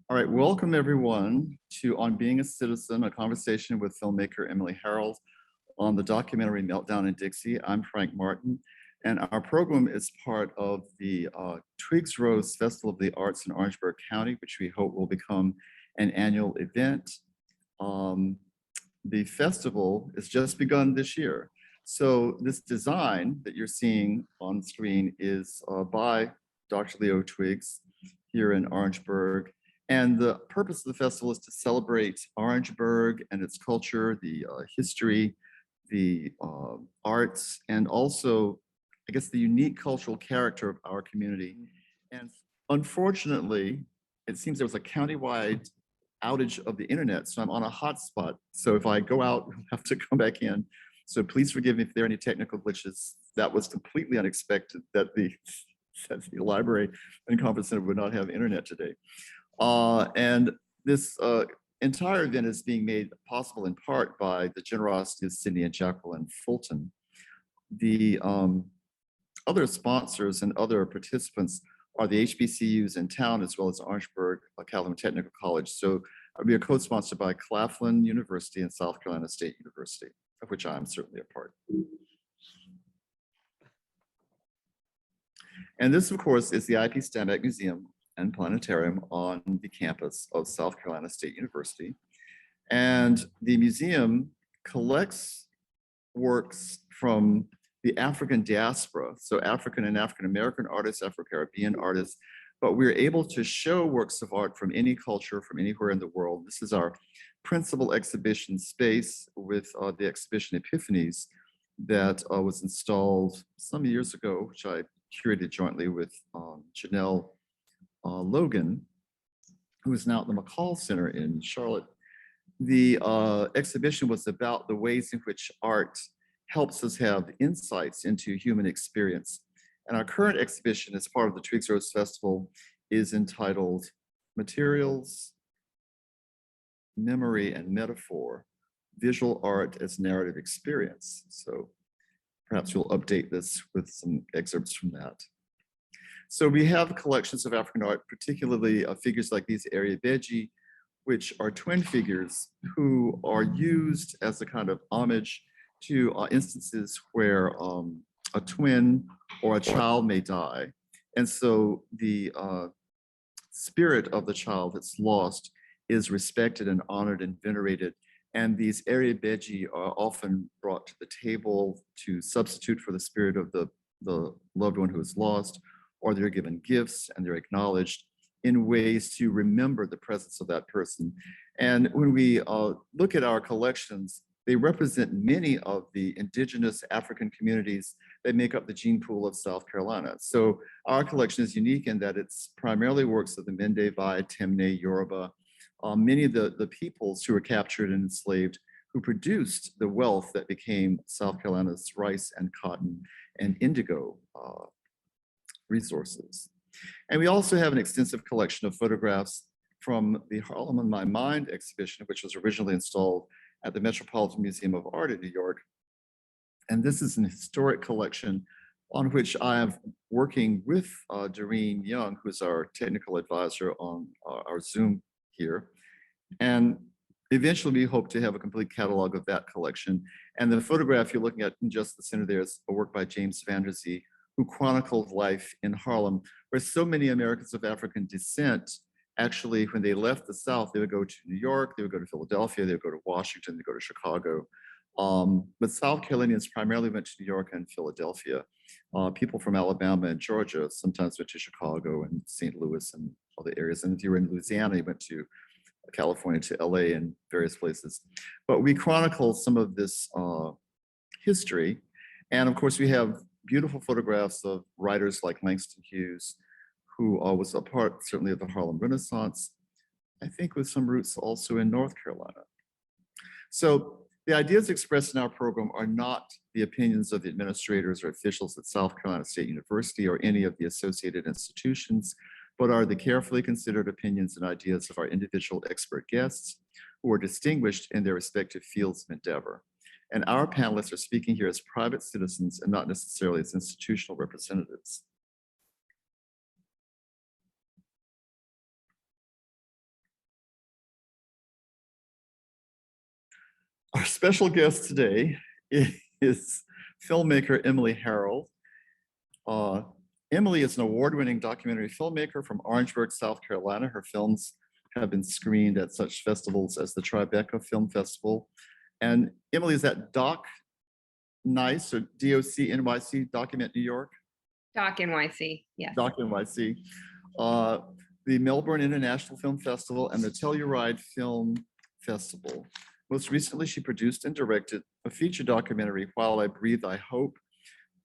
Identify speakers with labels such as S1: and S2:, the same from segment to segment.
S1: All right, welcome everyone to On Being a Citizen, a conversation with filmmaker Emily Harrold on the documentary Meltdown in Dixie. I'm Frank Martin, and our program is part of the TWIGGS Rose Festival of the Arts in Orangeburg County, which we hope will become an annual event. The festival has just begun this year. So this design that you're seeing on screen is by Dr. Leo Twiggs here in Orangeburg. And the purpose of the festival is to celebrate Orangeburg and its culture, the history, the arts, and also, I guess, the unique cultural character of our community. And unfortunately, it seems there was a countywide outage of the internet, so I'm on a hotspot. So if I go out, I'll have to come back in. So please forgive me if there are any technical glitches. That was completely unexpected that the library and conference center would not have internet today. And this entire event is being made possible in part by the generosity of Sydney and Jacqueline Fulton. The other sponsors and other participants are the HBCUs in town, as well as Orangeburg Calhoun Technical College. So we are co-sponsored by Claflin University and South Carolina State University, of which I'm certainly a part. And this, of course, is the IP Standback Museum and Planetarium on the campus of South Carolina State University. And the museum collects works from the African diaspora, so African and African-American artists, Afro-Caribbean artists, but we're able to show works of art from any culture, from anywhere in the world. This is our principal exhibition space with the exhibition Epiphanies that was installed some years ago, which I curated jointly with Janelle Logan, who is now at the McCall Center in Charlotte. The exhibition was about the ways in which art helps us have insights into human experience. And our current exhibition as part of the TWIGGS Rose Festival is entitled Materials, Memory, and Metaphor, Visual Art as Narrative Experience. So perhaps we'll update this with some excerpts from that. So we have collections of African art, particularly figures like these Ariabeji, which are twin figures who are used as a kind of homage to instances where a twin or a child may die. And so the spirit of the child that's lost is respected and honored and venerated. And these Ariabeji are often brought to the table to substitute for the spirit of the loved one who is lost, or they're given gifts and they're acknowledged in ways to remember the presence of that person. And when we look at our collections, they represent many of the indigenous African communities that make up the gene pool of South Carolina. So our collection is unique in that it's primarily works of the Mende, Vai, Temne, Yoruba, many of the peoples who were captured and enslaved, who produced the wealth that became South Carolina's rice and cotton and indigo resources. And we also have an extensive collection of photographs from the Harlem in My Mind exhibition, which was originally installed at the Metropolitan Museum of Art in New York. And this is an historic collection on which I am working with Doreen Young, who is our technical advisor on our Zoom here. And eventually we hope to have a complete catalog of that collection. And the photograph you're looking at in just the center there is a work by James Vanderzee, who chronicled life in Harlem, where so many Americans of African descent, actually, when they left the South, they would go to New York, they would go to Philadelphia, they would go to Washington, they would go to Chicago. But South Carolinians primarily went to New York and Philadelphia. People from Alabama and Georgia sometimes went to Chicago and St. Louis and other areas. And if you were in Louisiana, you went to California, to LA and various places. But we chronicle some of this history. And of course, we have beautiful photographs of writers like Langston Hughes, who was a part certainly of the Harlem Renaissance, I think with some roots also in North Carolina. So the ideas expressed in our program are not the opinions of the administrators or officials at South Carolina State University or any of the associated institutions, but are the carefully considered opinions and ideas of our individual expert guests who are distinguished in their respective fields of endeavor. And our panelists are speaking here as private citizens and not necessarily as institutional representatives. Our special guest today is filmmaker Emily Harrold. Emily is an award-winning documentary filmmaker from Orangeburg, South Carolina. Her films have been screened at such festivals as the Tribeca Film Festival. And Emily is at Doc Nice or DOC NYC, Document New York?
S2: Doc NYC, yes.
S1: Doc NYC. The Melbourne International Film Festival and the Telluride Film Festival. Most recently, she produced and directed a feature documentary, While I Breathe, I Hope,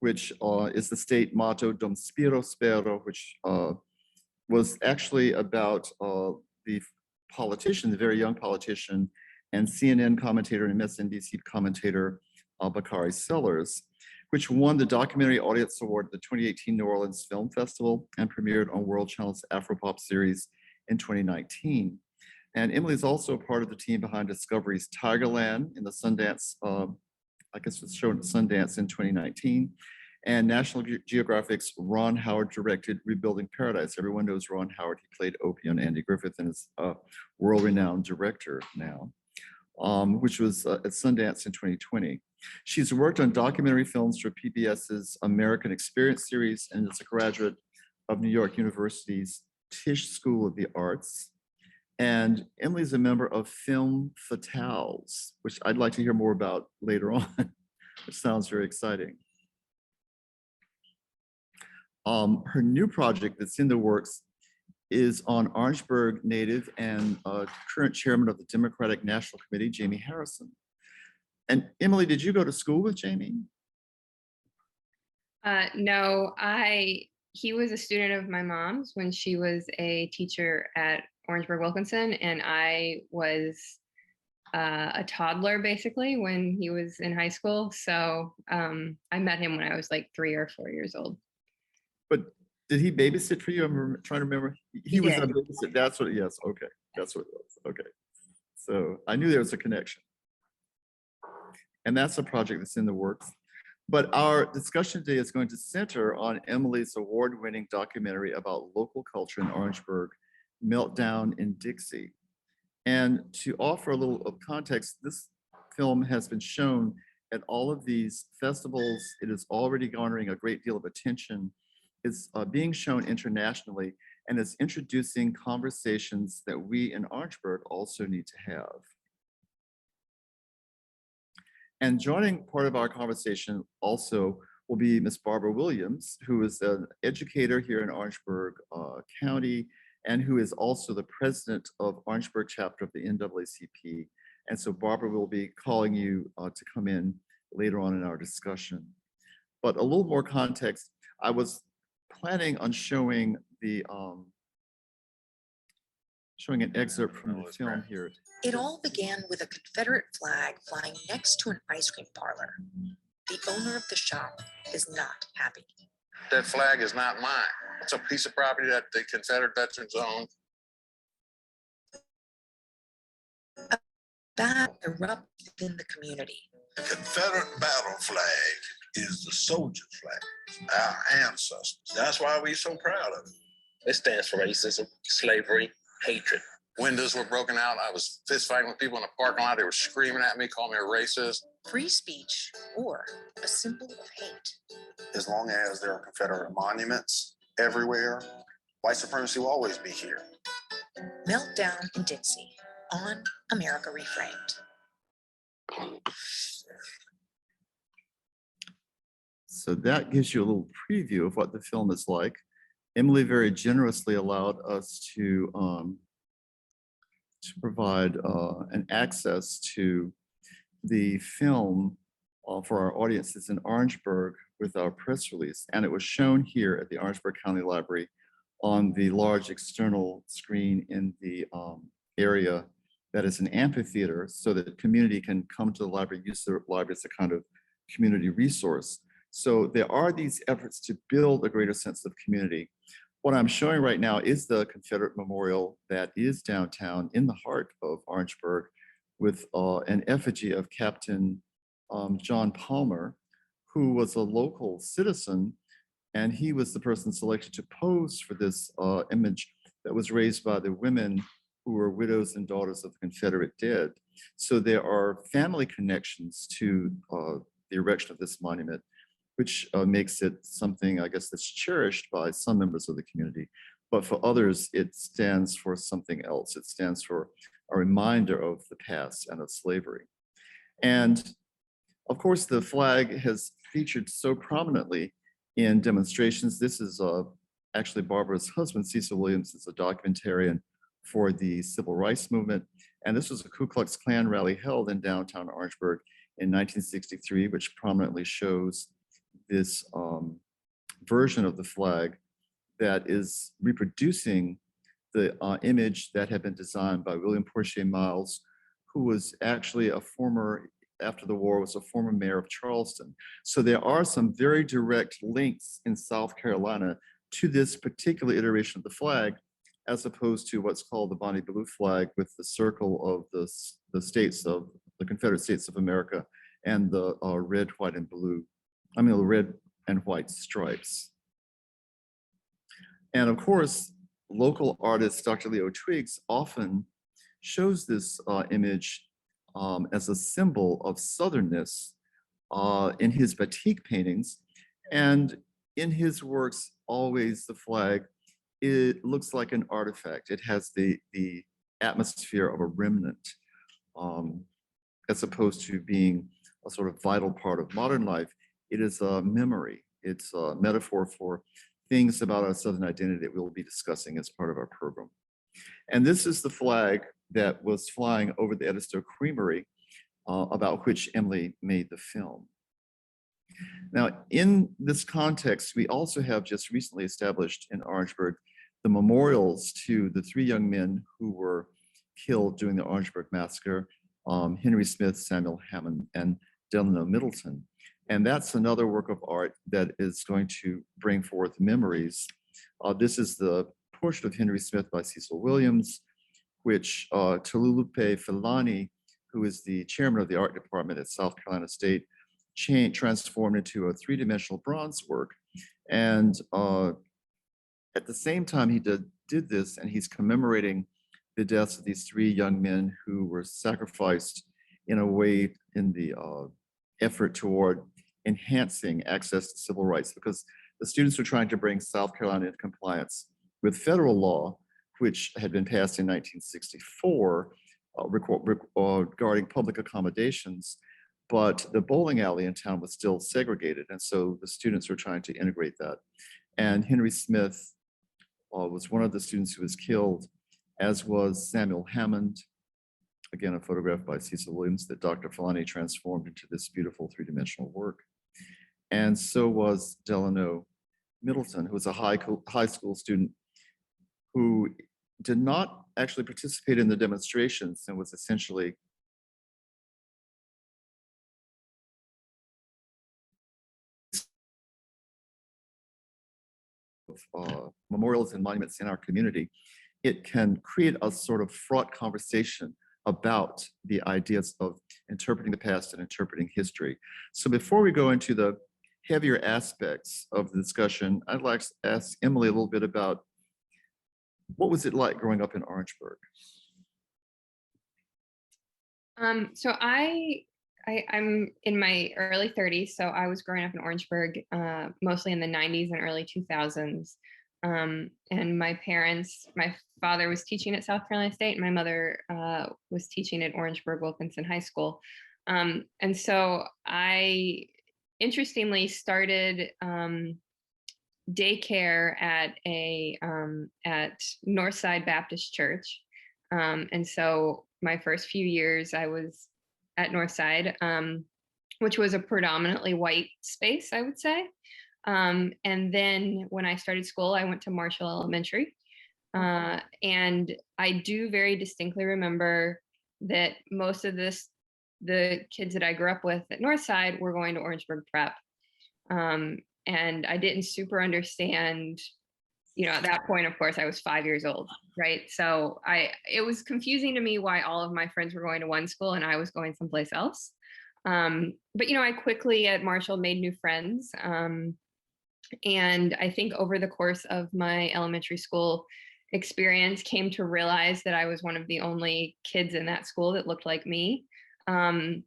S1: which is the state motto, Dom Spiro Spero, which was actually about the politician, the very young politician, and CNN commentator and MSNBC commentator, Bakari Sellers, which won the Documentary Audience Award at the 2018 New Orleans Film Festival and premiered on World Channel's Afropop series in 2019. And Emily is also a part of the team behind Discovery's Tigerland in the Sundance, I guess it's shown at Sundance in 2019, and National Geographic's Ron Howard directed Rebuilding Paradise. Everyone knows Ron Howard. He played Opie on Andy Griffith and is a world-renowned director now, which was at Sundance in 2020. She's worked on documentary films for PBS's American Experience series and is a graduate of New York University's Tisch School of the Arts. And Emily's a member of Film Fatales, which I'd like to hear more about later on, which sounds very exciting. Her new project that's in the works is on Orangeburg native and current chairman of the Democratic National Committee, Jamie Harrison. And Emily, did you go to school with Jamie?
S2: No, he was a student of my mom's when she was a teacher at Orangeburg Wilkinson, and I was a toddler basically when he was in high school. So I met him when I was like 3 or 4 years old.
S1: But did he babysit for you? I'm trying to remember. He was a babysit. That's what, yes, okay. That's what it was. Okay. So I knew there was a connection. And that's a project that's in the works. But our discussion today is going to center on Emily's award-winning documentary about local culture in Orangeburg, Meltdown in Dixie. And to offer a little of context, this film has been shown at all of these festivals. It is already garnering a great deal of attention. It's being shown internationally, and it's introducing conversations that we in Orangeburg also need to have. And joining part of our conversation also will be Ms. Barbara Williams, who is an educator here in Orangeburg County, and who is also the president of Orangeburg chapter of the NAACP. And so Barbara will be calling you to come in later on in our discussion. But a little more context, I was planning on showing the showing an excerpt from the film here.
S3: It all began with a Confederate flag flying next to an ice cream parlor. The owner of the shop is not happy.
S4: That flag is not mine. It's a piece of property that the Confederate veterans owned.
S3: A battle erupted in the community.
S5: The Confederate battle flag is the soldier flag, our ancestors. That's why we're so proud of it.
S6: It stands for racism, slavery, hatred.
S4: Windows were broken out. I was fist fighting with people in the parking lot. They were screaming at me, calling me a racist.
S3: Free speech or a symbol of hate.
S5: As long as there are Confederate monuments everywhere, white supremacy will always be here.
S3: Meltdown in Dixie on America Reframed.
S1: So that gives you a little preview of what the film is like. Emily very generously allowed us to provide an access to the film for our audiences in Orangeburg with our press release. And it was shown here at the Orangeburg County Library on the large external screen in the area that is an amphitheater, so that the community can come to the library, use the library as a kind of community resource. So there are these efforts to build a greater sense of community. What I'm showing right now is the Confederate Memorial that is downtown in the heart of Orangeburg, with an effigy of Captain John Palmer, who was a local citizen, and he was the person selected to pose for this image that was raised by the women who were widows and daughters of the Confederate dead. So there are family connections to the erection of this monument, which makes it something, I guess, that's cherished by some members of the community. But for others, it stands for something else. It stands for a reminder of the past and of slavery. And of course, the flag has featured so prominently in demonstrations. This is actually Barbara's husband, Cecil Williams, is a documentarian for the civil rights movement. And this was a Ku Klux Klan rally held in downtown Orangeburg in 1963, which prominently shows this version of the flag that is reproducing the image that had been designed by William Porcher Miles, who was actually a former, after the war, was a former mayor of Charleston. So there are some very direct links in South Carolina to this particular iteration of the flag, as opposed to what's called the Bonnie Blue flag with the circle of the states of the Confederate States of America and the red, white, and blue, the red and white stripes. And of course, local artist Dr. Leo Twiggs often shows this image as a symbol of Southernness in his batik paintings. And in his works, always the flag, it looks like an artifact. It has the atmosphere of a remnant, as opposed to being a sort of vital part of modern life. It is a memory. It's a metaphor for things about our Southern identity that we'll be discussing as part of our program. And this is the flag that was flying over the Edisto Creamery, about which Emily made the film. Now, in this context, we also have just recently established in Orangeburg the memorials to the 3 young men who were killed during the Orangeburg Massacre, Henry Smith, Samuel Hammond, and Delano Middleton. And that's another work of art that is going to bring forth memories. This is the portrait of Henry Smith by Cecil Williams, which Tolulope Filani, who is the chairman of the art department at South Carolina State, transformed into a 3-dimensional bronze work. And at the same time he did this, and he's commemorating the deaths of these 3 young men who were sacrificed in a way in the effort toward enhancing access to civil rights, because the students were trying to bring South Carolina into compliance with federal law, which had been passed in 1964 regarding public accommodations, but the bowling alley in town was still segregated. And so the students were trying to integrate that. And Henry Smith was one of the students who was killed, as was Samuel Hammond, again, a photograph by Cecil Williams that Dr. Filani transformed into this beautiful 3-dimensional work. And so was Delano Middleton, who was a high school student who did not actually participate in the demonstrations and was essentially memorials and monuments in our community. It can create a sort of fraught conversation about the ideas of interpreting the past and interpreting history. So before we go into the heavier aspects of the discussion, I'd like to ask Emily a little bit about what was it like growing up in Orangeburg?
S2: So I'm in my early 30s, so I was growing up in Orangeburg, mostly in the 90s and early 2000s. And my father was teaching at South Carolina State, and my mother was teaching at Orangeburg Wilkinson High School. And so I, interestingly, started daycare at Northside Baptist Church. And so my first few years I was at Northside, which was a predominantly white space, I would say. And then when I started school, I went to Marshall Elementary. And I do very distinctly remember that most of the kids that I grew up with at Northside were going to Orangeburg Prep. And I didn't super understand, at that point, of course, I was 5 years old, right? So it was confusing to me why all of my friends were going to one school and I was going someplace else. But I quickly at Marshall made new friends. And I think over the course of my elementary school experience, came to realize that I was one of the only kids in that school that looked like me. And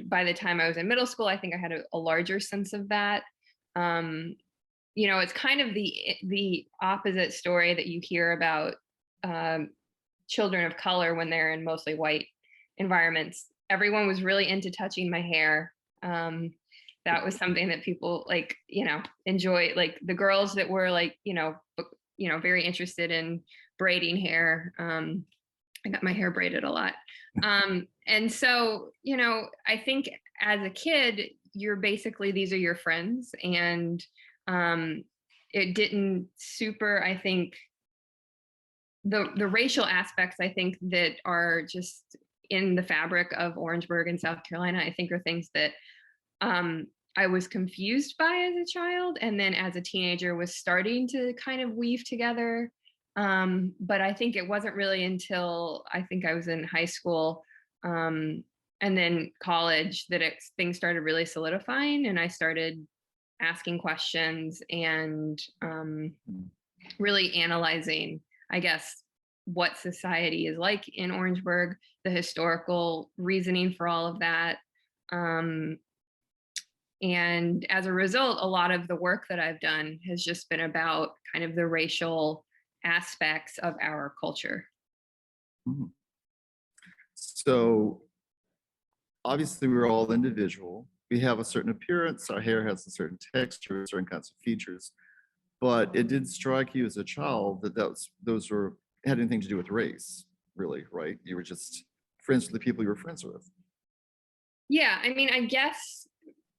S2: by the time I was in middle school, I think I had a larger sense of that. It's kind of the opposite story that you hear about children of color when they're in mostly white environments. Everyone was really into touching my hair. That was something that people enjoy. Like the girls that were very interested in braiding hair. I got my hair braided a lot. And so, I think as a kid, you're basically, these are your friends, and it didn't super, I think, the racial aspects, I think, that are just in the fabric of Orangeburg and South Carolina, I think are things that I was confused by as a child, and then as a teenager was starting to kind of weave together. But I think it wasn't really until I think I was in high school and then college that things started really solidifying, and I started asking questions and really analyzing, I guess, what society is like in Orangeburg, the historical reasoning for all of that. And as a result, a lot of the work that I've done has just been about kind of the racial aspects of our culture.
S1: Mhm. So obviously we're all individual. We have a certain appearance, our hair has a certain texture, certain kinds of features, but it did strike you as a child that those had anything to do with race, really, right? You were just friends with the people you were friends with.
S2: Yeah, I mean, I guess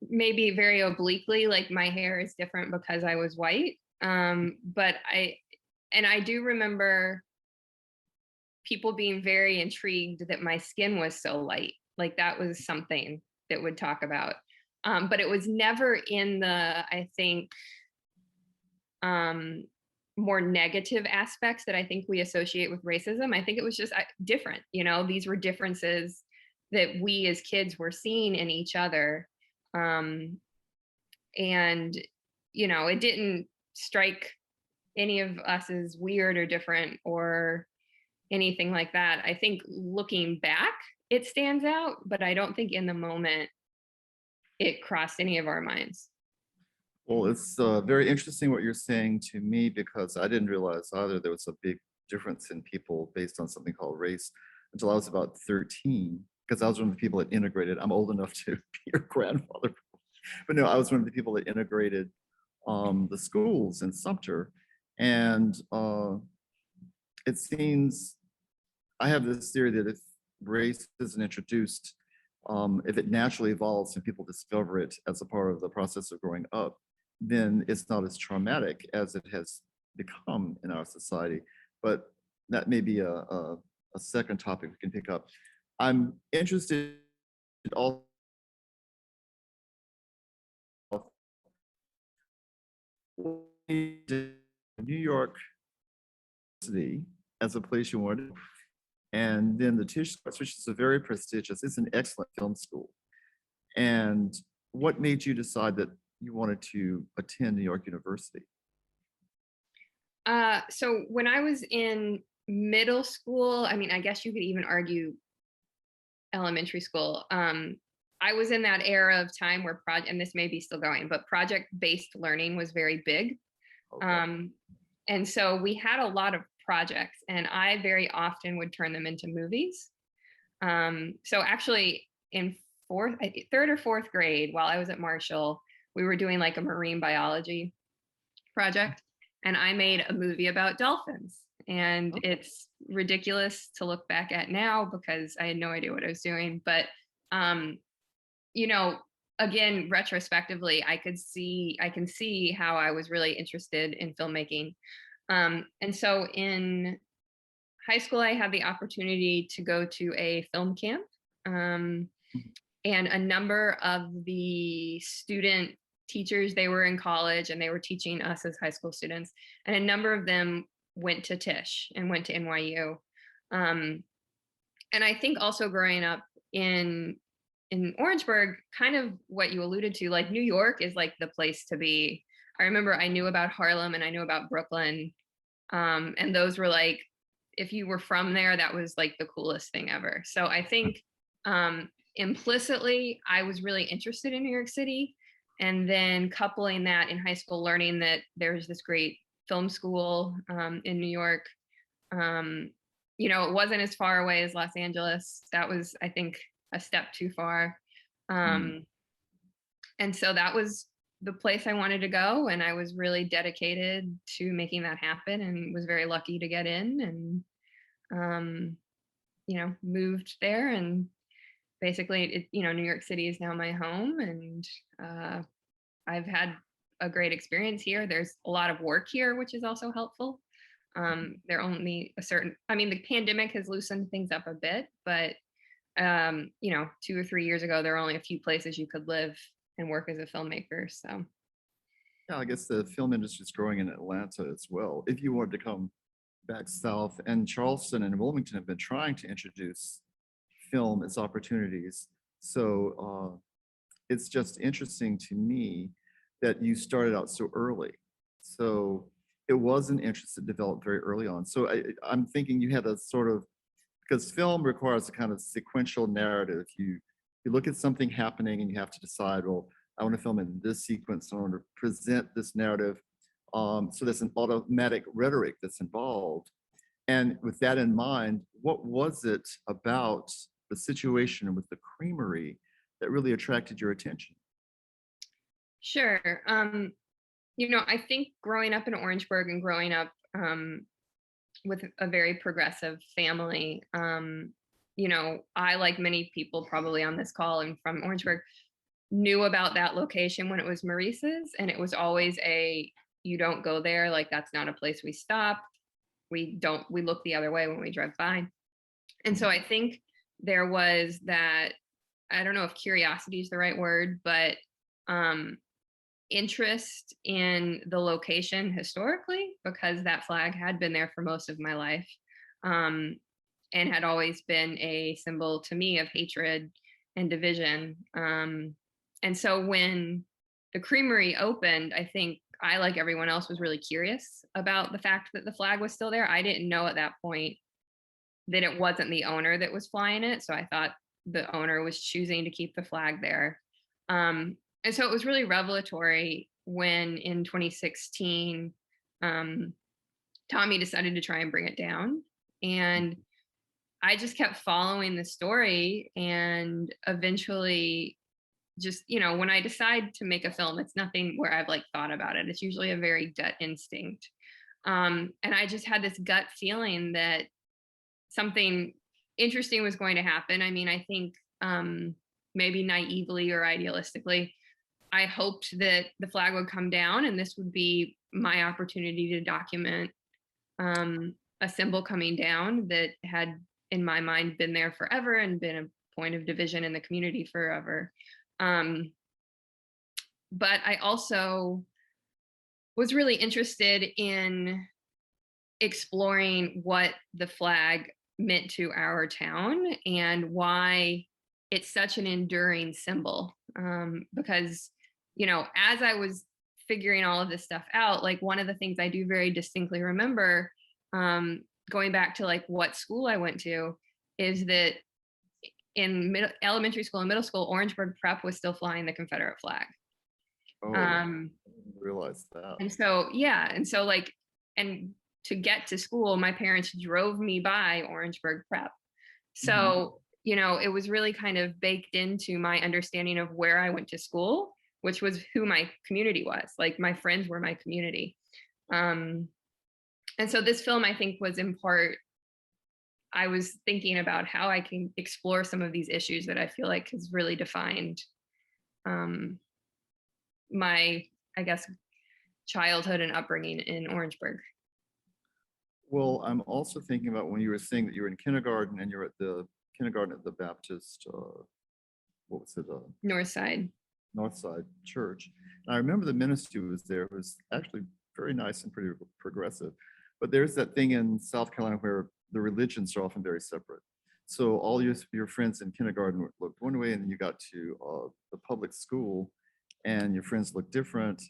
S2: maybe very obliquely, like my hair is different because I was white. But I do remember people being very intrigued that my skin was so light. Like that was something that would talk about. But it was never in the, I think, more negative aspects that I think we associate with racism. I think it was just different. These were differences that we as kids were seeing in each other. And, it didn't strike any of us as weird or different or anything like that. I think looking back, it stands out, but I don't think in the moment it crossed any of our minds.
S1: Well, it's very interesting what you're saying to me, because I didn't realize either there was a big difference in people based on something called race until I was about 13, because I was one of the people that integrated. I'm old enough to be your grandfather. But no, I was one of the people that integrated the schools in Sumter. And it seems, I have this theory that if race isn't introduced, if it naturally evolves and people discover it as a part of the process of growing up, then it's not as traumatic as it has become in our society. But that may be a second topic we can pick up. I'm interested also New York City as a place you wanted, and then the Tisch, which is a very prestigious, it's an excellent film school. And what made you decide that you wanted to attend New York University?
S2: So when I was in middle school, I mean, I guess you could even argue elementary school. I was in that era of time where and this may be still going, but project-based learning was very big. Okay. And so we had a lot of projects, and I very often would turn them into movies. So actually in third or fourth grade, while I was at Marshall, we were doing like a marine biology project, and I made a movie about dolphins. And it's ridiculous to look back at now because I had no idea what I was doing. But, again, retrospectively, I can see how I was really interested in filmmaking. And so in high school, I had the opportunity to go to a film camp. And a number of the student teachers, they were in college and they were teaching us as high school students. And a number of them went to Tisch and went to NYU. And I think also growing up in Orangeburg, kind of what you alluded to, like New York is like the place to be. I remember I knew about Harlem and I knew about Brooklyn. And those were like, if you were from there, that was like the coolest thing ever. So I think implicitly, I was really interested in New York City. And then coupling that in high school, learning that there's this great film school in New York. You know, it wasn't as far away as Los Angeles. That was, I think, a step too far. And so that was the place I wanted to go. And I was really dedicated to making that happen and was very lucky to get in and, you know, moved there. And basically, you know, New York City is now my home. And I've had a great experience here. There's a lot of work here, which is also helpful. There are only a certain, I mean, the pandemic has loosened things up a bit, but you know, 2 or 3 years ago, there were only a few places you could live and work as a filmmaker. So
S1: Yeah, I guess the film industry is growing in Atlanta as well. If you wanted to come back south, and Charleston and Wilmington have been trying to introduce film as opportunities. So it's just interesting to me that you started out so early. So it was an interest that developed very early on. So I'm thinking you had a sort of, because film requires a kind of sequential narrative. You look at something happening and you have to decide, well, I want to film in this sequence. I want to present this narrative. So there's an automatic rhetoric that's involved. And with that in mind, what was it about the situation with the Creamery that really attracted your attention?
S2: sure. You know, I think growing up in Orangeburg and growing up with a very progressive family, you know, I, like many people probably on this call and from Orangeburg, knew about that location when it was Maurice's, and it was always a, you don't go there, like that's not a place we stop. We look the other way when we drive by. And so I think there was that, I don't know if curiosity is the right word, but interest in the location historically, because that flag had been there for most of my life, and had always been a symbol to me of hatred and division. And so when the Creamery opened, I think I, like everyone else, was really curious about the fact that the flag was still there. I didn't know at that point that it wasn't the owner that was flying it. So I thought the owner was choosing to keep the flag there. And so it was really revelatory when in 2016, Tommy decided to try and bring it down. And I just kept following the story, and eventually just, you know, when I decide to make a film, it's nothing where I've like thought about it. It's usually a very gut instinct. And I just had this gut feeling that something interesting was going to happen. I mean, I think maybe naively or idealistically, I hoped that the flag would come down and this would be my opportunity to document a symbol coming down that had, in my mind, been there forever and been a point of division in the community forever. But I also was really interested in exploring what the flag meant to our town and why it's such an enduring symbol. Because, you know, as I was figuring all of this stuff out, like one of the things I do very distinctly remember, going back to like what school I went to, is that in elementary school and middle school, Orangeburg Prep was still flying the Confederate flag.
S1: Oh, I didn't realize that.
S2: And so, yeah. And so like, and to get to school, my parents drove me by Orangeburg Prep. So, you know, it was really kind of baked into my understanding of where I went to school, which was who my community was. Like my friends were my community. And so this film, I think, was in part, I was thinking about how I can explore some of these issues that I feel like has really defined my, I guess, childhood and upbringing in Orangeburg.
S1: Well, I'm also thinking about when you were saying that you were in kindergarten and you're at the kindergarten at the Baptist, what was it?
S2: Northside.
S1: Northside Church. And I remember the ministry was there. It was actually very nice and pretty progressive. But there's that thing in South Carolina where the religions are often very separate. So all your friends in kindergarten looked one way, and then you got to the public school and your friends looked different.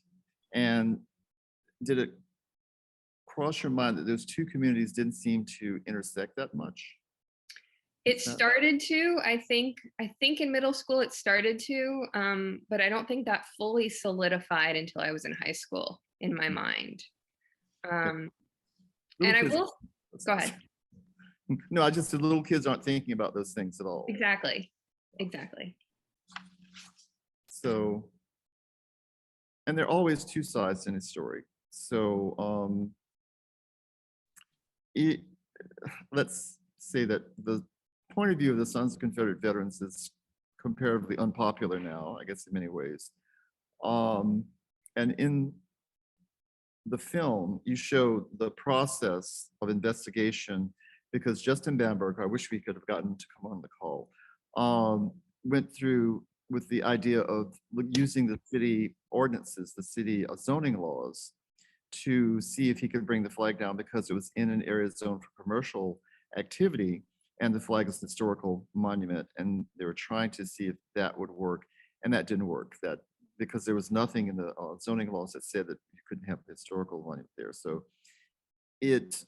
S1: And did it cross your mind that those two communities didn't seem to intersect that much?
S2: It
S1: Is that-
S2: started to, I think in middle school it started to, but I don't think that fully solidified until I was in high school in my mind. And
S1: Little
S2: I
S1: kids-
S2: will, go ahead.
S1: No, I just said little kids aren't thinking about those things at all.
S2: Exactly.
S1: So, and there are always two sides in a story. So, let's say that the point of view of the Sons of Confederate Veterans is comparatively unpopular now, I guess in many ways. And in the film, you show the process of investigation because Justin Bamberg, I wish we could have gotten to come on the call, went through with the idea of using the city ordinances, the city zoning laws, to see if he could bring the flag down because it was in an area zoned for commercial activity and the flag is an historical monument. And they were trying to see if that would work. And that didn't work, that because there was nothing in the zoning laws that said that you couldn't have a historical monument there. So it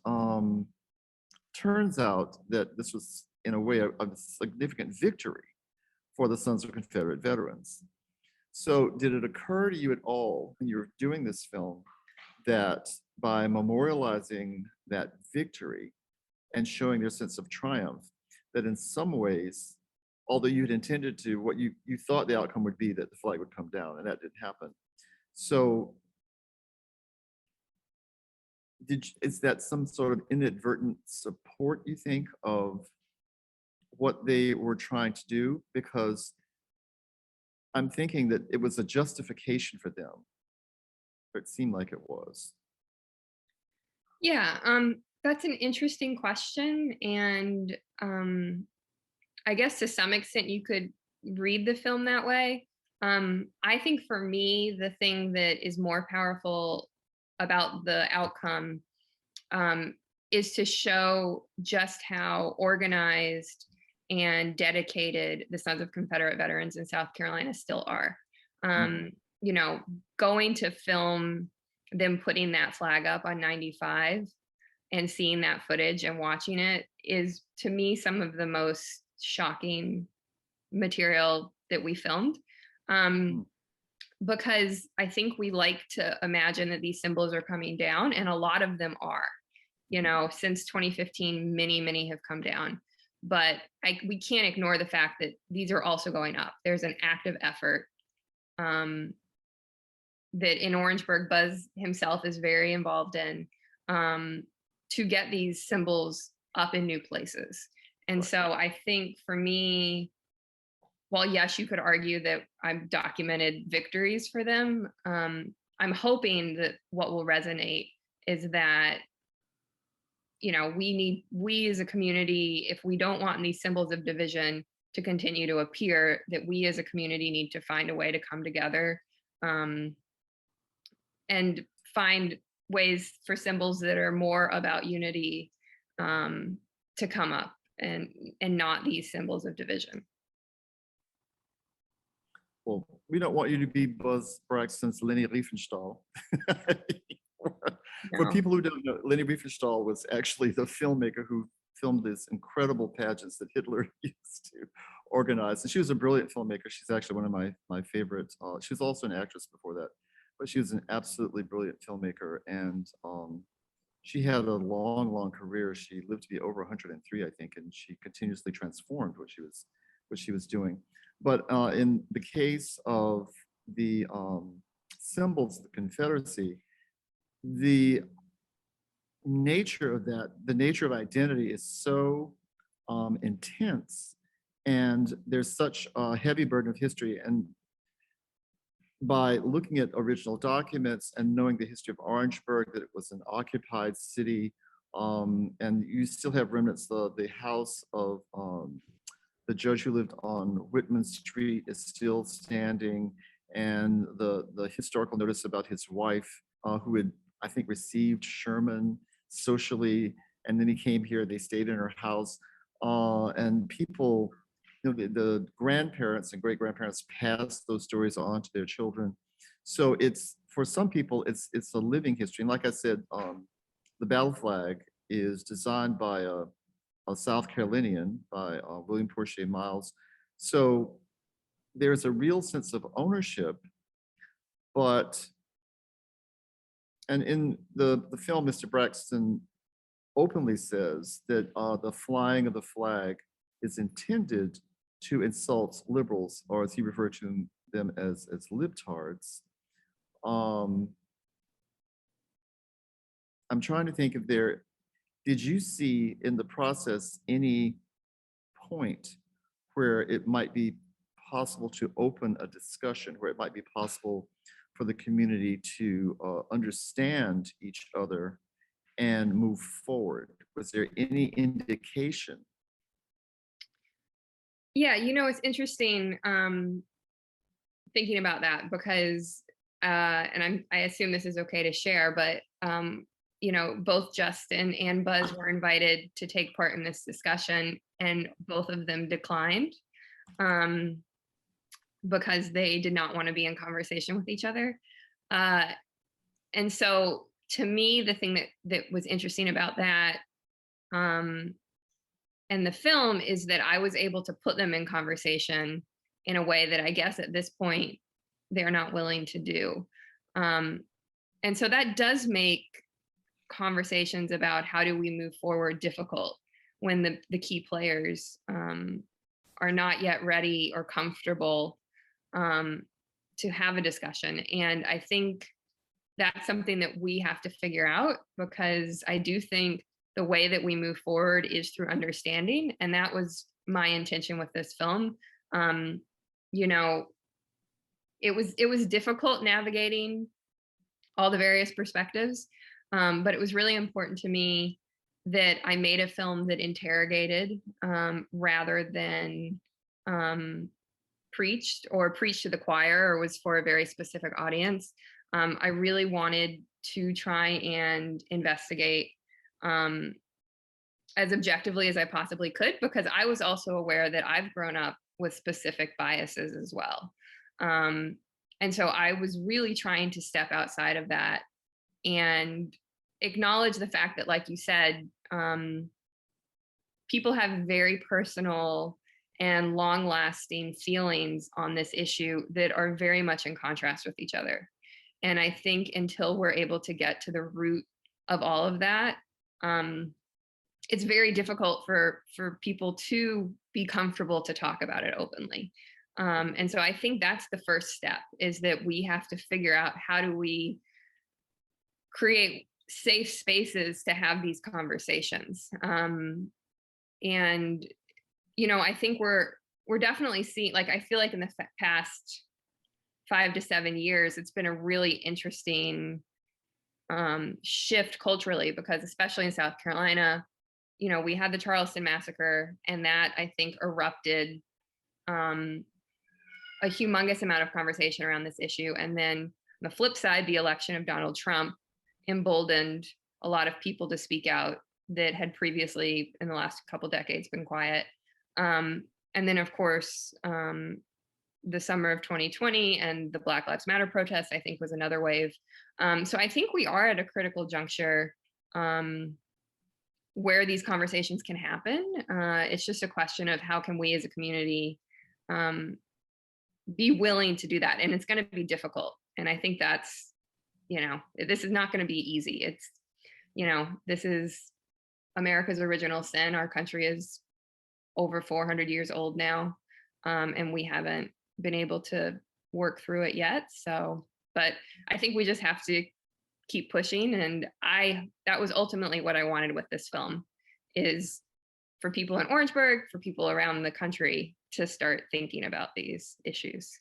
S1: turns out that this was in a way a significant victory for the Sons of Confederate Veterans. So did it occur to you at all when you were doing this film that by memorializing that victory and showing their sense of triumph, that in some ways, although you'd intended to, what you thought the outcome would be that the flag would come down, and that didn't happen. So is that some sort of inadvertent support, you think, of what they were trying to do? Because I'm thinking that it was a justification for them. It seemed like it was.
S2: Yeah, that's an interesting question. And I guess to some extent you could read the film that way. I think for me, the thing that is more powerful about the outcome is to show just how organized and dedicated the Sons of Confederate Veterans in South Carolina still are. You know, going to film them putting that flag up on 95 and seeing that footage and watching it is, to me, some of the most shocking material that we filmed. Because I think we like to imagine that these symbols are coming down, and a lot of them are. You know, since 2015, many have come down. But we can't ignore the fact that these are also going up. There's an active effort that in Orangeburg, Buzz himself is very involved in to get these symbols up in new places. And so I think for me, while yes, you could argue that I've documented victories for them, I'm hoping that what will resonate is that, you know, we as a community, if we don't want these symbols of division to continue to appear, that we as a community need to find a way to come together and find ways for symbols that are more about unity to come up and not these symbols of division.
S1: Well, we don't want you to be Buzz Braxton's Lenny Riefenstahl. For people who don't know, Lenny Riefenstahl was actually the filmmaker who filmed these incredible pageants that Hitler used to organize. And she was a brilliant filmmaker. She's actually one of my favorites. She was also an actress before that, but she was an absolutely brilliant filmmaker. And she had a long career. She lived to be over 103, I think, and she continuously transformed what she was doing. But in the case of the symbols of the Confederacy, the nature of that, the nature of identity is so intense, and there's such a heavy burden of history. And by looking at original documents and knowing the history of Orangeburg, that it was an occupied city, and you still have remnants. The house of the judge who lived on Whitman Street is still standing, and the historical notice about his wife, who had, I think, received Sherman socially, and then he came here. They stayed in her house, and people, you know, the grandparents and great grandparents passed those stories on to their children. So it's, for some people, it's a living history. And like I said, the battle flag is designed by a South Carolinian, by William Portier Miles. So there's a real sense of ownership, and in the film, Mr. Braxton openly says that the flying of the flag is intended to insult liberals, or as he referred to them as libtards. I'm trying to think if did you see in the process any point where it might be possible to open a discussion, where it might be possible for the community to understand each other and move forward? Was there any indication?
S2: Yeah, it's interesting thinking about that because, and I assume this is okay to share, but both Justin and Buzz were invited to take part in this discussion, and both of them declined because they did not want to be in conversation with each other. And so to me, the thing that was interesting about that and the film is that I was able to put them in conversation in a way that I guess at this point they're not willing to do. And so that does make conversations about how do we move forward difficult when the key players are not yet ready or comfortable to have a discussion. And I think that's something that we have to figure out, because I do think the way that we move forward is through understanding. And that was my intention with this film. It was difficult navigating all the various perspectives, but it was really important to me that I made a film that interrogated rather than preached to the choir or was for a very specific audience. I really wanted to try and investigate as objectively as I possibly could, because I was also aware that I've grown up with specific biases as well. And so I was really trying to step outside of that and acknowledge the fact that, like you said, people have very personal and long-lasting feelings on this issue that are very much in contrast with each other. And I think until we're able to get to the root of all of that, it's very difficult for people to be comfortable to talk about it openly. And so I think that's the first step, is that we have to figure out how do we create safe spaces to have these conversations. And, I think we're definitely seeing, like, I feel like in the past 5 to 7 years, it's been a really interesting shift culturally, because especially in South Carolina, we had the Charleston massacre, and that, I think, erupted a humongous amount of conversation around this issue. And then on the flip side, the election of Donald Trump emboldened a lot of people to speak out that had previously, in the last couple decades, been quiet. And then, of course, the summer of 2020 and the Black Lives Matter protests, I think, was another wave. So I think we are at a critical juncture where these conversations can happen. It's just a question of how can we as a community be willing to do that. And it's going to be difficult. And I think that's, this is not going to be easy. It's, this is America's original sin. Our country is over 400 years old now. And we haven't been able to work through it yet. So, but I think we just have to keep pushing. And that was ultimately what I wanted with this film, is for people in Orangeburg, for people around the country to start thinking about these issues.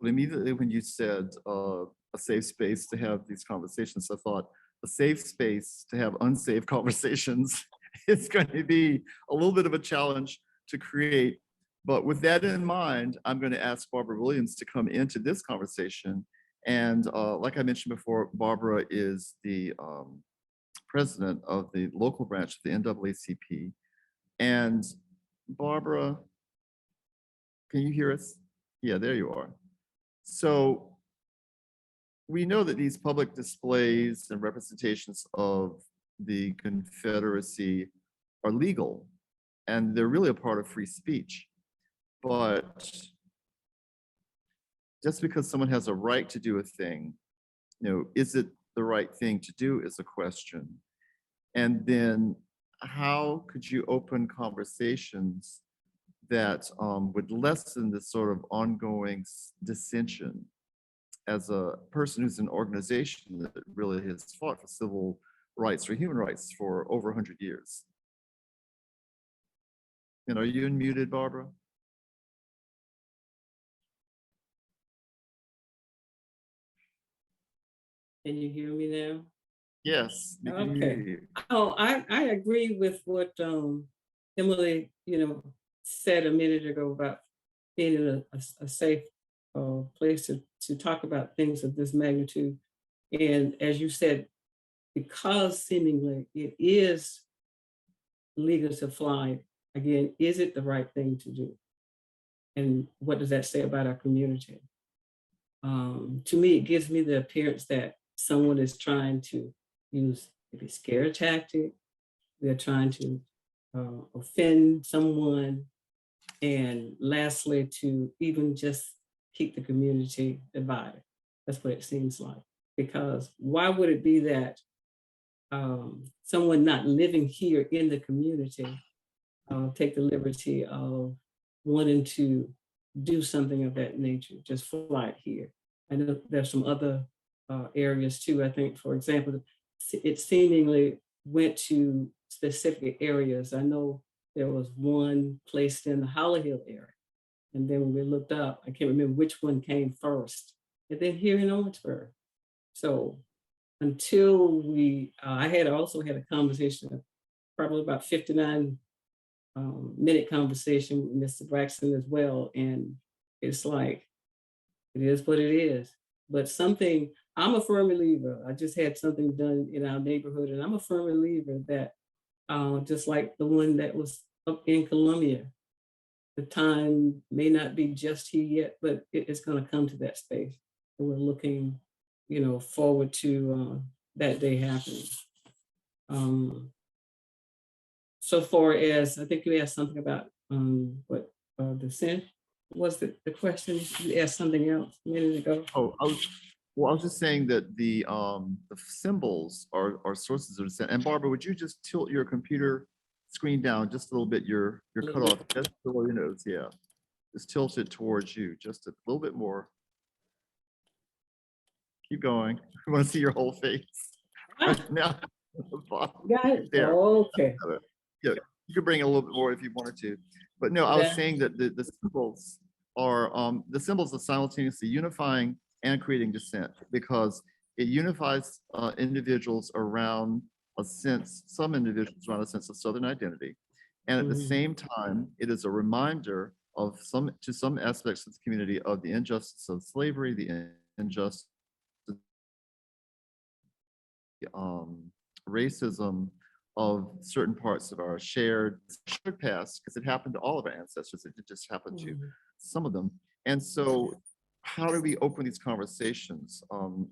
S1: Well, immediately when you said a safe space to have these conversations, I thought a safe space to have unsafe conversations is going to be a little bit of a challenge to create. But with that in mind, I'm going to ask Barbara Williams to come into this conversation. And like I mentioned before, Barbara is the president of the local branch of the NAACP. And Barbara, can you hear us? Yeah, there you are. So we know that these public displays and representations of the Confederacy are legal and they're really a part of free speech. But just because someone has a right to do a thing, is it the right thing to do is a question. And then how could you open conversations that would lessen this sort of ongoing dissension as a person who's an organization that really has fought for civil rights, for human rights for over 100 years? And are you unmuted, Barbara?
S7: Can you hear me now?
S1: Yes. We can hear
S7: Okay.
S1: you.
S7: Oh, I agree with what Emily, said a minute ago about being in a safe place to talk about things of this magnitude. And as you said, because seemingly it is legal to fly, again, is it the right thing to do? And what does that say about our community? To me, it gives me the appearance that someone is trying to use maybe scare tactic. They're trying to offend someone. And lastly, to even just keep the community divided. That's what it seems like. Because why would it be that someone not living here in the community take the liberty of wanting to do something of that nature, just fly it here? I know there's some other areas too. I think, for example, it seemingly went to specific areas. I know there was one placed in the Holly Hill area. And then when we looked up, I can't remember which one came first. And then here in Orangeburg. So until I had also had a conversation, probably about 59-minute conversation with Mr. Braxton as well. And it's like, it is what it is. But something, I'm a firm believer. I just had something done in our neighborhood, and I'm a firm believer that just like the one that was up in Columbia, the time may not be just here yet, but it's going to come to that space. And we're looking, forward to that day happening. So far as, I think you asked something about what dissent was the question. You asked something else a minute ago.
S1: Oh, I was just saying that the symbols are sources of dissent. And Barbara, would you just tilt your computer screen down just a little bit? You're cut off just below your nose. Yeah, just tilt it towards you just a little bit more. Keep going. We want to see your whole face. Right now.
S7: Got it.
S1: There.
S7: Okay.
S1: Yeah, you could bring it a little bit more if you wanted to. But no, I was saying that the symbols are simultaneously unifying and creating dissent, because it unifies individuals around some individuals around a sense of Southern identity. And at the same time, it is a reminder of some aspects of the community of the injustice of slavery, the injustice, racism of certain parts of our shared past, because it happened to all of our ancestors. It didn't just happen to some of them. And so how do we open these conversations?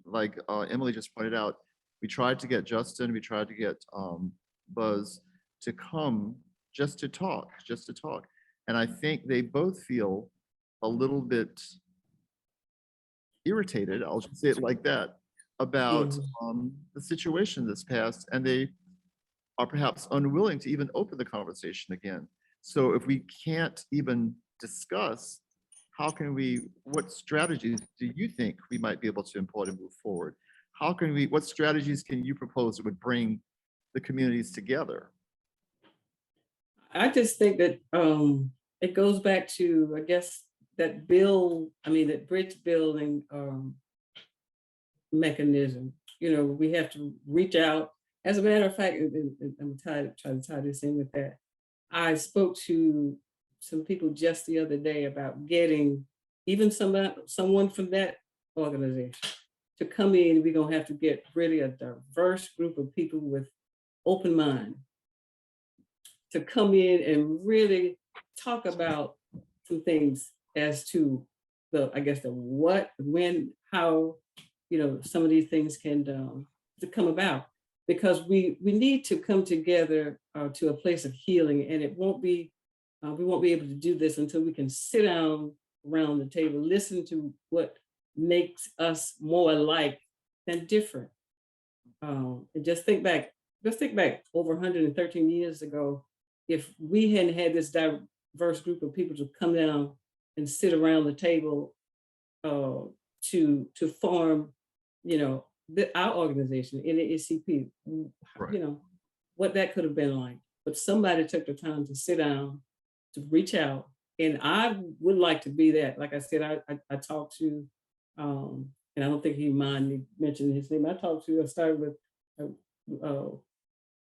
S1: Like Emily just pointed out, we tried to get Justin, we tried to get Buzz to come just to talk. And I think they both feel a little bit irritated, I'll just say it like that, about the situation that's passed, and they are perhaps unwilling to even open the conversation again. So if we can't even discuss, what strategies do you think we might be able to employ to move forward? What strategies can you propose that would bring the communities together?
S7: I just think that it goes back to, I guess, that bridge building mechanism. We have to reach out. As a matter of fact, I'm trying to tie this in with that. I spoke to some people just the other day about getting even someone from that organization to come in. We're going to have to get really a diverse group of people with open mind to come in and really talk about some things as to the what, when, how, some of these things can to come about. because we need to come together to a place of healing, and it won't be we won't be able to do this until we can sit down around the table, listen to what makes us more alike than different. And just think back over 113 years ago, if we hadn't had this diverse group of people to come down and sit around the table to form, our organization, NAACP,
S1: Right.
S7: what that could have been like. But somebody took the time to sit down, to reach out, and I would like to be that. Like I said, I talked to, and I don't think he mind me mentioning his name. I started with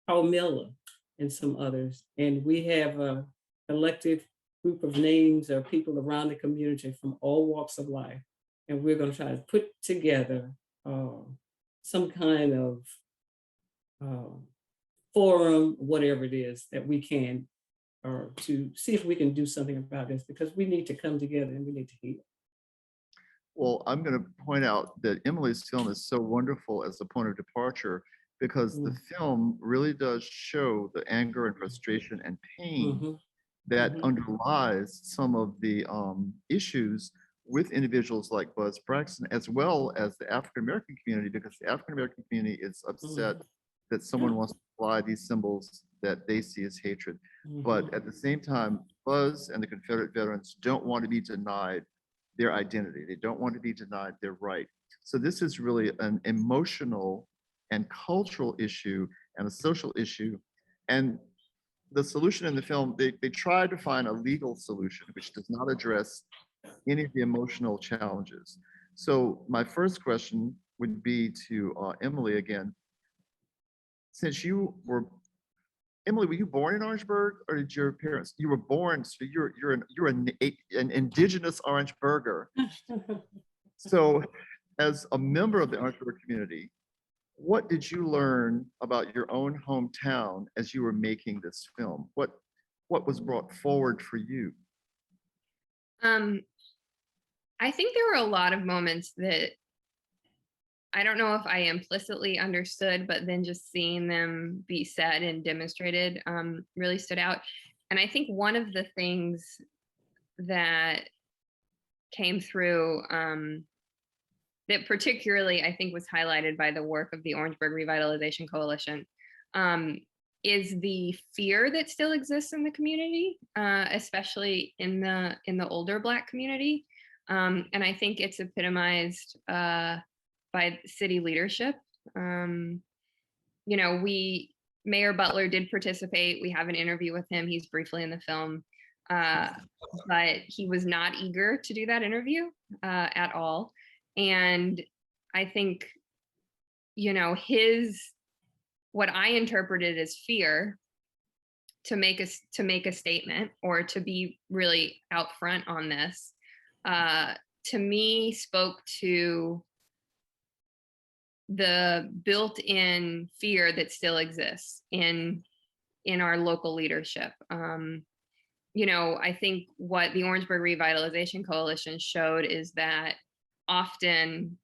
S7: Paul Miller and some others, and we have a collective group of names of people around the community from all walks of life, and we're going to try to put together some kind of forum, whatever it is that we can, or to see if we can do something about this, because we need to come together and we need to heal.
S1: Well, I'm going to point out that Emily's film is so wonderful as a point of departure because the film really does show the anger and frustration and pain that underlies some of the issues with individuals like Buzz Braxton, as well as the African American community, because the African American community is upset that someone wants to apply these symbols that they see as hatred. But at the same time, Buzz and the Confederate veterans don't want to be denied their identity. They don't want to be denied their right. So this is really an emotional and cultural issue and a social issue. And the solution in the film, they tried to find a legal solution which does not address any of the emotional challenges. So my first question would be to Emily again. Since Emily, were you born in Orangeburg, or did your parents? You were born, so you're an indigenous Orangeburger. So, as a member of the Orangeburg community, what did you learn about your own hometown as you were making this film? What was brought forward for you?
S2: I think there were a lot of moments that I don't know if I implicitly understood, but then just seeing them be said and demonstrated really stood out. And I think one of the things that came through that particularly I think was highlighted by the work of the Orangeburg Revitalization Coalition is the fear that still exists in the community, especially in the older Black community. And I think it's epitomized by city leadership. Mayor Butler did participate. We have an interview with him. He's briefly in the film, but he was not eager to do that interview at all. And I think, what I interpreted as fear to make a statement or to be really out front on this, to me spoke to the built-in fear that still exists in our local leadership. I think what the Orangeburg Revitalization Coalition showed is that often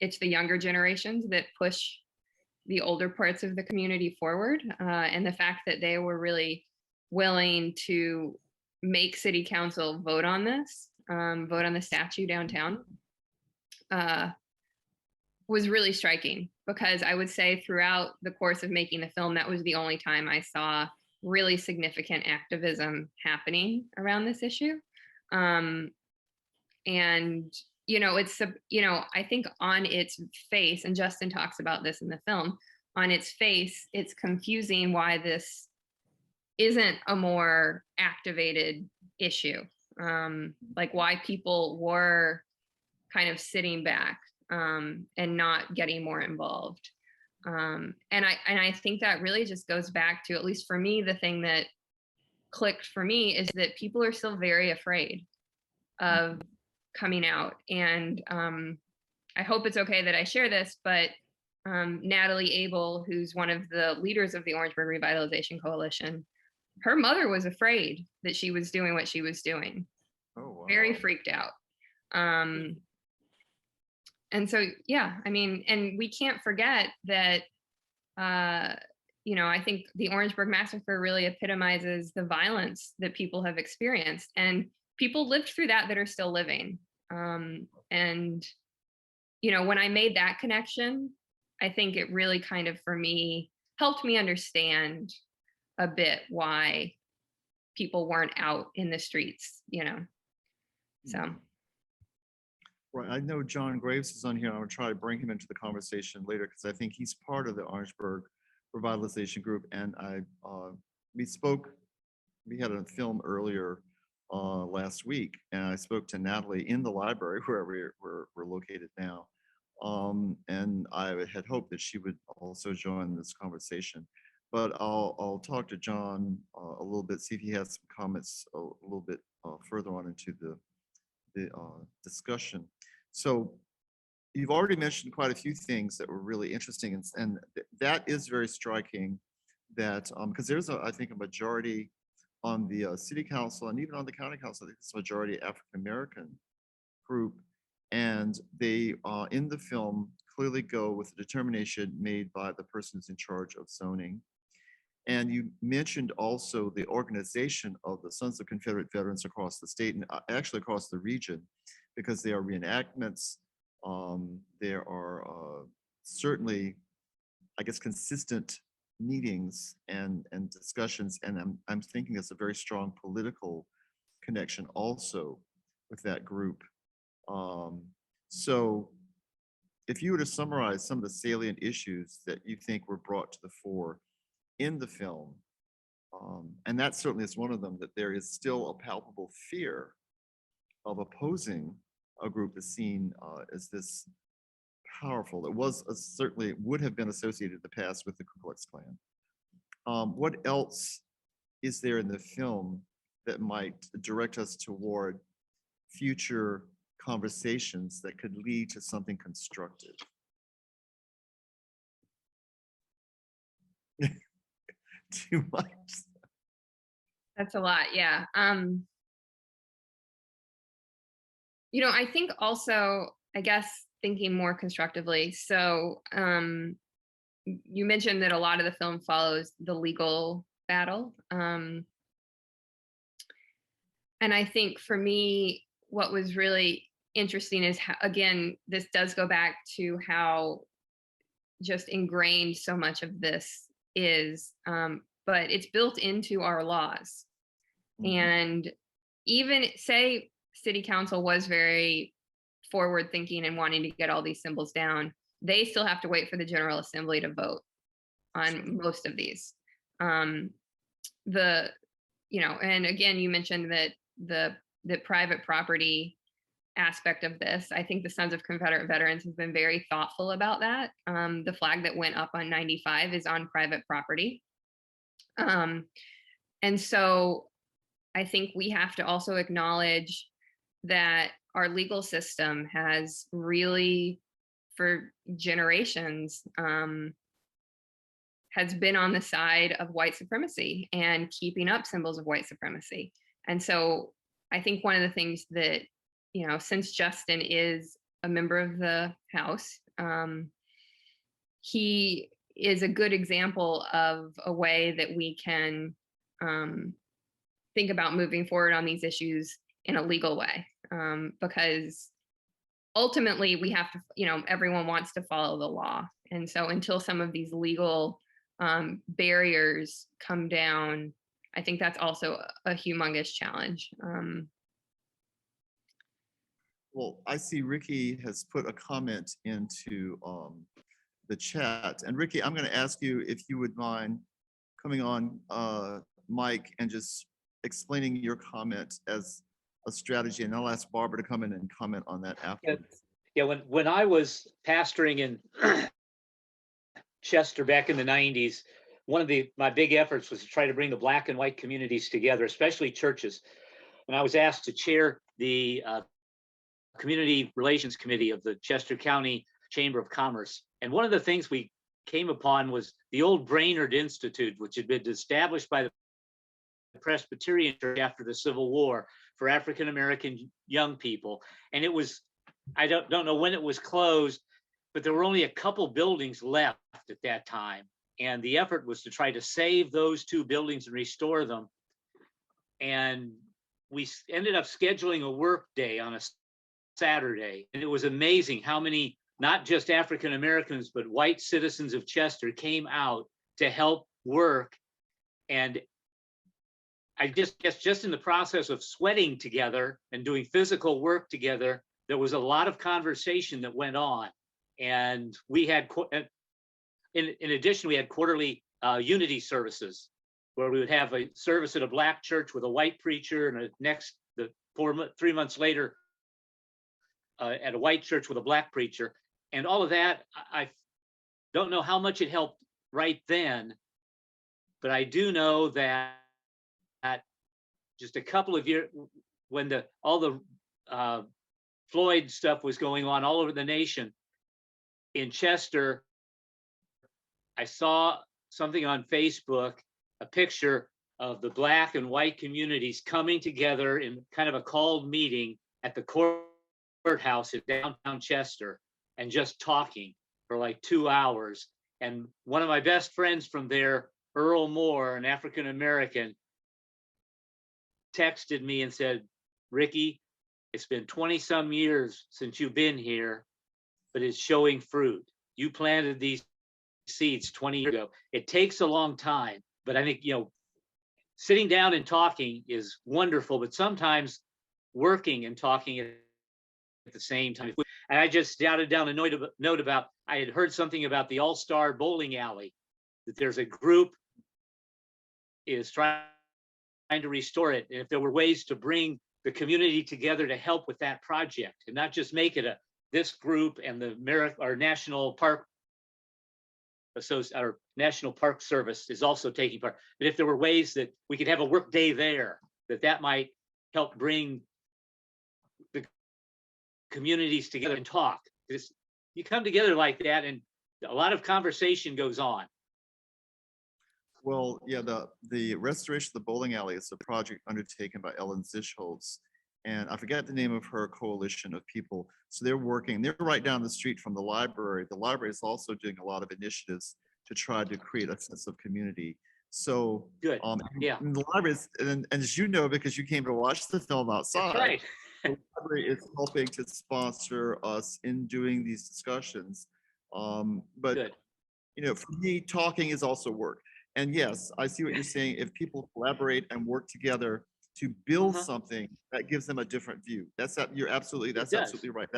S2: it's the younger generations that push the older parts of the community forward. And the fact that they were really willing to make city council vote on this, vote on the statue downtown, was really striking, because I would say throughout the course of making the film, that was the only time I saw really significant activism happening around this issue. And, it's, I think on its face, and Justin talks about this in the film, on its face, it's confusing why this isn't a more activated issue. Like why people were kind of sitting back and not getting more involved. And I think that really just goes back to, at least for me, the thing that clicked for me is that people are still very afraid of coming out. And I hope it's okay that I share this, but Natalie Abel, who's one of the leaders of the Orangeburg Revitalization Coalition, her mother was afraid that she was doing what she was doing. Oh, wow. Very freaked out. And so, yeah, I mean, and we can't forget that I think the Orangeburg Massacre really epitomizes the violence that people have experienced, and people lived through that are still living. And when I made that connection, I think it really kind of, for me, helped me understand a bit why people weren't out in the streets, so.
S1: Right, I know John Graves is on here. I'm gonna try to bring him into the conversation later because I think he's part of the Orangeburg Revitalization Group. And we had a film earlier last week, and I spoke to Natalie in the library where we're located now. And I had hoped that she would also join this conversation. But I'll talk to John a little bit, see if he has some comments a little bit further on into the discussion. So you've already mentioned quite a few things that were really interesting, and that is very striking. That because there's I think a majority on the city council and even on the county council, it's a majority African American group, and they in the film clearly go with the determination made by the person who's in charge of zoning. And you mentioned also the organization of the Sons of Confederate Veterans across the state and actually across the region, because there are reenactments. There are certainly, I guess, consistent meetings and discussions. And I'm thinking it's a very strong political connection also with that group. So if you were to summarize some of the salient issues that you think were brought to the fore in the film, and that certainly is one of them, that there is still a palpable fear of opposing a group that's seen as this powerful. It was certainly would have been associated in the past with the Ku Klux Klan. What else is there in the film that might direct us toward future conversations that could lead to something constructive? Too much.
S2: That's a lot, yeah. I think also, I guess, thinking more constructively. So you mentioned that a lot of the film follows the legal battle. And I think for me, what was really interesting is how, again, this does go back to how just ingrained so much of this is, but it's built into our laws. Mm-hmm. And even say city council was very forward thinking and wanting to get all these symbols down, they still have to wait for the General Assembly to vote on most of these. And again, you mentioned that the private property aspect of this, I think the Sons of Confederate Veterans have been very thoughtful about that. The flag that went up on 95 is on private property. And so I think we have to also acknowledge that our legal system has really, for generations, has been on the side of white supremacy and keeping up symbols of white supremacy. And so I think one of the things that, since Justin is a member of the House, he is a good example of a way that we can think about moving forward on these issues in a legal way, because ultimately we have to, everyone wants to follow the law. And so until some of these legal barriers come down, I think that's also a humongous challenge.
S1: Well, I see Ricky has put a comment into the chat. And Ricky, I'm going to ask you if you would mind coming on mic and just explaining your comment as a strategy. And I'll ask Barbara to come in and comment on that afterwards.
S8: Yeah, when I was pastoring in Chester back in the 90s, one of my big efforts was to try to bring the Black and white communities together, especially churches. And I was asked to chair the Community Relations Committee of the Chester County Chamber of Commerce. And one of the things we came upon was the old Brainerd Institute, which had been established by the Presbyterian Church after the Civil War for African American young people. And it was, I don't know when it was closed, but there were only a couple buildings left at that time. And the effort was to try to save those two buildings and restore them. And we ended up scheduling a work day on a Saturday. And it was amazing how many, not just African Americans, but white citizens of Chester came out to help work. And I guess just in the process of sweating together and doing physical work together, there was a lot of conversation that went on. And we had, in addition, we had quarterly unity services where we would have a service at a black church with a white preacher, and the 3 months later at a white church with a black preacher. And all of that, I don't know how much it helped right then, but I do know that just a couple of years when all the Floyd stuff was going on all over the nation, in Chester, I saw something on Facebook, a picture of the black and white communities coming together in kind of a called meeting at the courthouse in downtown Chester and just talking for like 2 hours. And one of my best friends from there, Earl Moore, an African American, texted me and said, "Ricky, it's been 20 some years since you've been here, but it's showing fruit. You planted these seeds 20 years ago." It takes a long time, but I think, sitting down and talking is wonderful, but sometimes working and talking at the same time. And I just jotted down a note about, I had heard something about the All-Star Bowling Alley, that there's a group is trying to restore it. And if there were ways to bring the community together to help with that project and not just make it this group and the National Park our National Park Service is also taking part. But if there were ways that we could have a work day there, that might help bring the communities together and talk. Because you come together like that and a lot of conversation goes on.
S1: Well, yeah, the restoration of the bowling alley is a project undertaken by Ellen Zischholz, and I forget the name of her coalition of people. So they're right down the street from the library. The library is also doing a lot of initiatives to try to create a sense of community. So
S8: good, yeah.
S1: And the library is, and as you know, because you came to watch the film outside,
S8: that's right.
S1: the library is helping to sponsor us in doing these discussions. But
S8: good.
S1: For me, talking is also work. And yes, I see what you're saying. If people collaborate and work together to build something, that gives them a different view. That's absolutely right.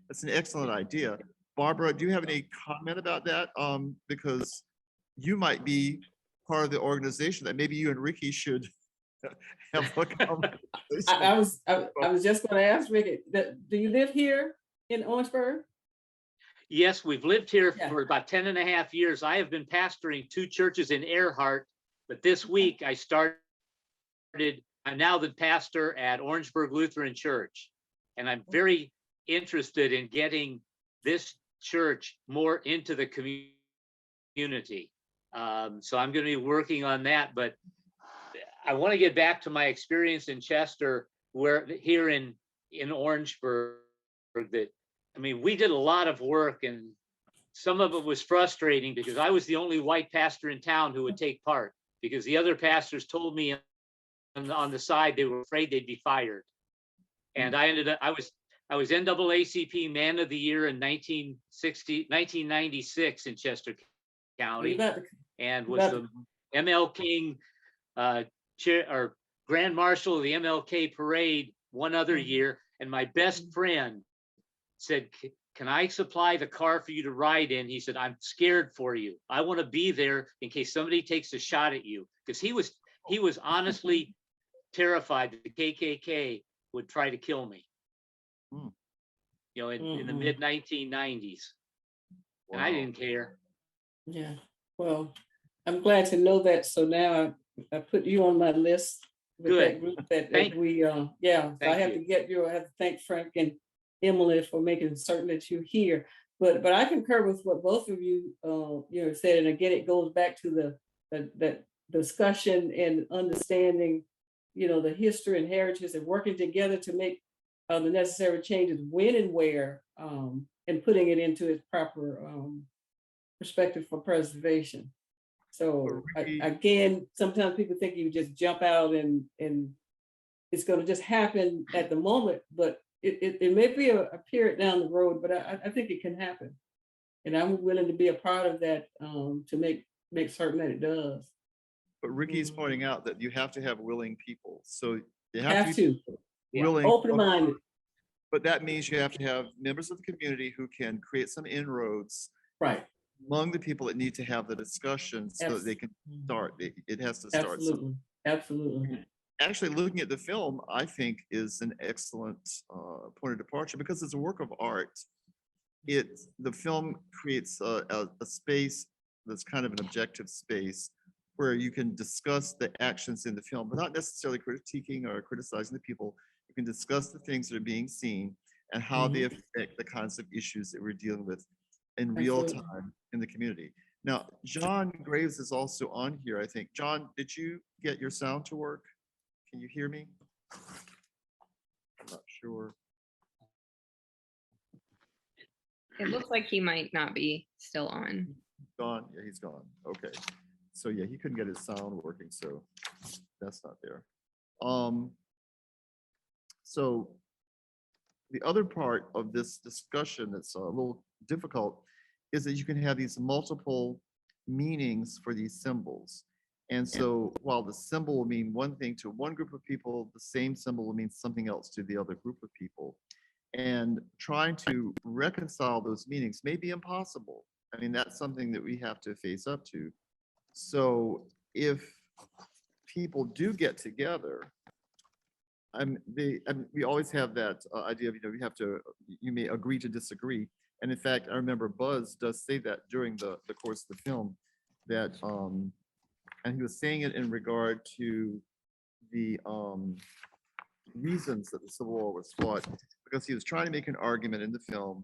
S1: That's an excellent idea. Barbara, do you have any comment about that? Because you might be part of the organization that maybe you and Ricky should have a conversation.
S7: I was just going to ask Ricky, do you live here in Orangeburg?
S8: Yes, we've lived here for about 10 and a half years. I have been pastoring 2 churches in Earhart, but this week I'm now the pastor at Orangeburg Lutheran Church, and I'm very interested in getting this church more into the community. So I'm going to be working on that, but I want to get back to my experience in Chester, here in Orangeburg, we did a lot of work, and some of it was frustrating because I was the only white pastor in town who would take part, because the other pastors told me on the side they were afraid they'd be fired. And I was NAACP Man of the Year in 1996 in Chester County, and was the ML King chair or Grand Marshal of the MLK Parade one other year. And my best friend said, "Can I supply the car for you to ride in?" He said, "I'm scared for you. I want to be there in case somebody takes a shot at you." Because he was honestly terrified that the KKK would try to kill me. In the mid 1990s. And I didn't care.
S7: Yeah. Well, I'm glad to know that. So now I put you on my list with that group that we So I have to thank Frank and Emily for making certain that you're here. But I concur with what both of you said, and again it goes back to the discussion and understanding, the history and heritage and working together to make the necessary changes when and where, and putting it into its proper perspective for preservation. So
S1: Ricky-
S7: again, sometimes people think you just jump out and it's going to just happen at the moment, but it may be a period down the road, but I think it can happen. And I'm willing to be a part of that to make certain that it does.
S1: But Ricky's pointing out that you have to have willing people. So you
S7: Have
S1: have to be
S7: to,
S1: willing.
S7: open-minded,
S1: But that means you have to have members of the community who can create some inroads
S7: right,
S1: among the people that need to have the discussion so that they can start. It has to start. So
S7: absolutely, absolutely.
S1: actually, looking at the film, I think is an excellent point of departure because it's a work of art. The film creates a space that's kind of an objective space where you can discuss the actions in the film, but not necessarily critiquing or criticizing the people. You can discuss the things that are being seen and how they affect the kinds of issues that we're dealing with in real
S7: Absolutely.
S1: time in the community. Now, John Graves is also on here, I think. John, did you get your sound to work? Can you hear me? I'm not sure.
S2: It looks like he might not be still on.
S1: Gone? Yeah, he's gone. Okay. So yeah, he couldn't get his sound working, so that's not there. So the other part of this discussion that's a little difficult is that you can have these multiple meanings for these symbols. And so while the symbol will mean one thing to one group of people, the same symbol will mean something else to the other group of people. And trying to reconcile those meanings may be impossible. I mean, that's something that we have to face up to. So if people do get together, we always have that idea of, you may agree to disagree. And in fact, I remember Buzz does say that during the course of the film, that, and he was saying it in regard to the reasons that the Civil War was fought, because he was trying to make an argument in the film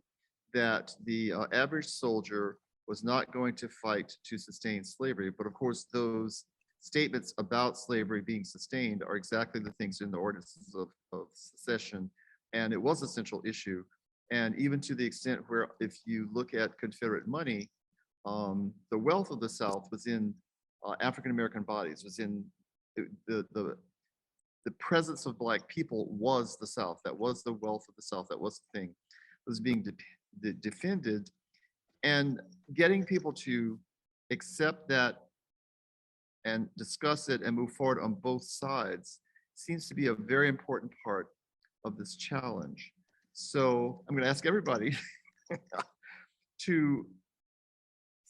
S1: that the average soldier was not going to fight to sustain slavery. But of course, those statements about slavery being sustained are exactly the things in the ordinances of secession. And it was a central issue. And even to the extent where if you look at Confederate money, the wealth of the South was in African-American bodies, was in the presence of Black people was the South. That was the wealth of the South. That was the thing that was being defended. And getting people to accept that and discuss it and move forward on both sides seems to be a very important part of this challenge. So I'm going to ask everybody to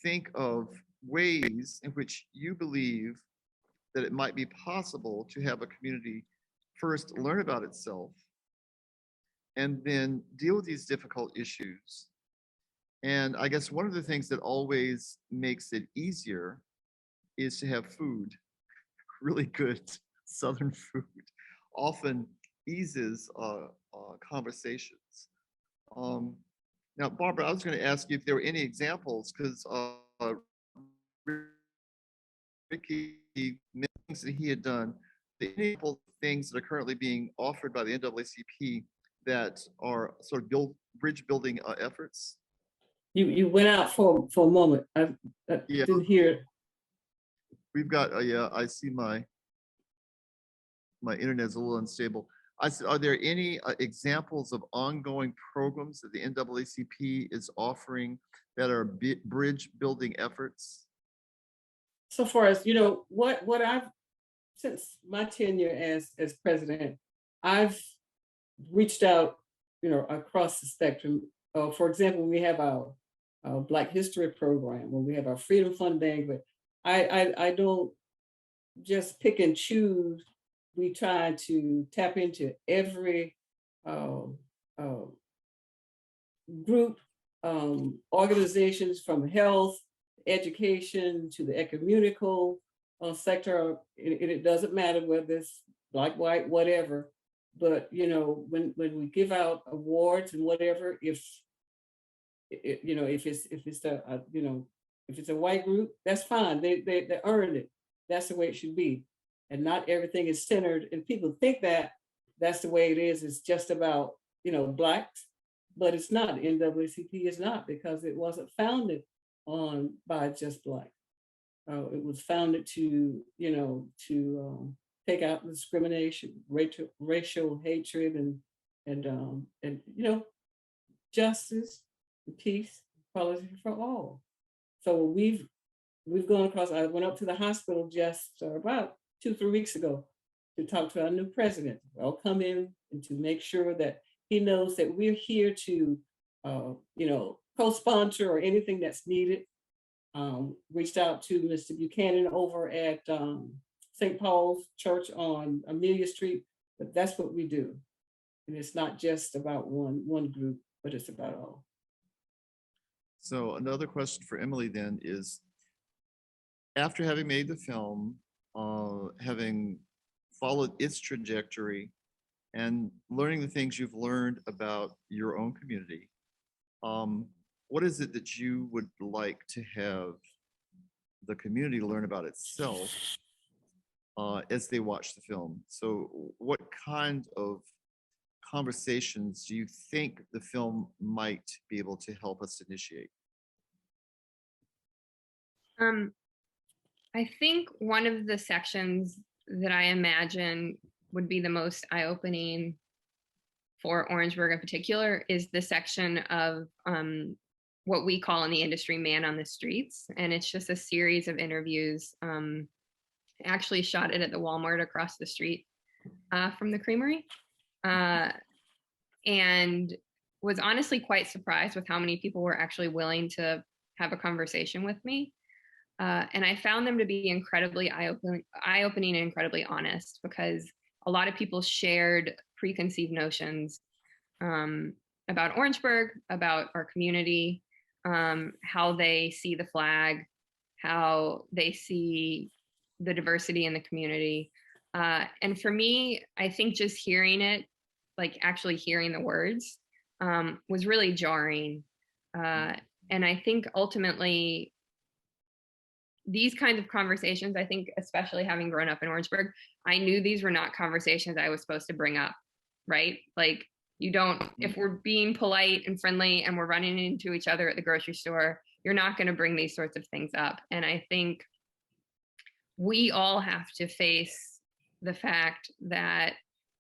S1: think of ways in which you believe that it might be possible to have a community first learn about itself and then deal with these difficult issues. And I guess one of the things that always makes it easier is to have food. Really good Southern food often eases conversations. Now, Barbara, I was going to ask you if there were any examples, because Ricky mentioned things that he had done, the things that are currently being offered by the NAACP that are sort of bridge building efforts.
S7: You went out for a moment. I
S1: Yeah.
S7: didn't hear.
S1: We've got, yeah, I see my internet's a little unstable. I said, are there any examples of ongoing programs that the NAACP is offering that are bridge building efforts?
S7: So far as, what I've, since my tenure as president, I've reached out, across the spectrum. For example, we have our Black History program, when we have our Freedom Fund banquet. I don't just pick and choose. We try to tap into every group, organizations, from health, education, to the ecumenical sector. It doesn't matter whether it's Black, white, whatever. But when we give out awards and whatever, if it's a white group, that's fine. They earned it. That's the way it should be. And not everything is centered. And people think that that's the way it is. It's just about, Blacks, but it's not. NAACP is not, because it wasn't founded by just Black. It was founded to, to take out discrimination, racial hatred, and justice, peace, equality for all. So we've gone across. I went up to the hospital just about 2-3 weeks ago to talk to our new president. I'll come in and to make sure that he knows that we're here to, co-sponsor or anything that's needed. Reached out to Mr. Buchanan over at St. Paul's Church on Amelia Street, but that's what we do. And it's not just about one group, but it's about all.
S1: So another question for Emily then is, after having made the film, having followed its trajectory and learning the things you've learned about your own community, what is it that you would like to have the community learn about itself as they watch the film? So what kind of conversations do you think the film might be able to help us initiate?
S2: I think one of the sections that I imagine would be the most eye-opening for Orangeburg in particular is the section of what we call in the industry man on the streets. And it's just a series of interviews. I actually shot it at the Walmart across the street from the Creamery. And was honestly quite surprised with how many people were actually willing to have a conversation with me. And I found them to be incredibly eye-opening and incredibly honest, because a lot of people shared preconceived notions about Orangeburg, about our community, how they see the flag, how they see the diversity in the community. And for me, I think just hearing it, like actually hearing the words, was really jarring. And I think ultimately, these kinds of conversations, I think, especially having grown up in Orangeburg, I knew these were not conversations I was supposed to bring up, right? Like, you don't, if we're being polite and friendly and we're running into each other at the grocery store, you're not going to bring these sorts of things up. And I think we all have to face the fact that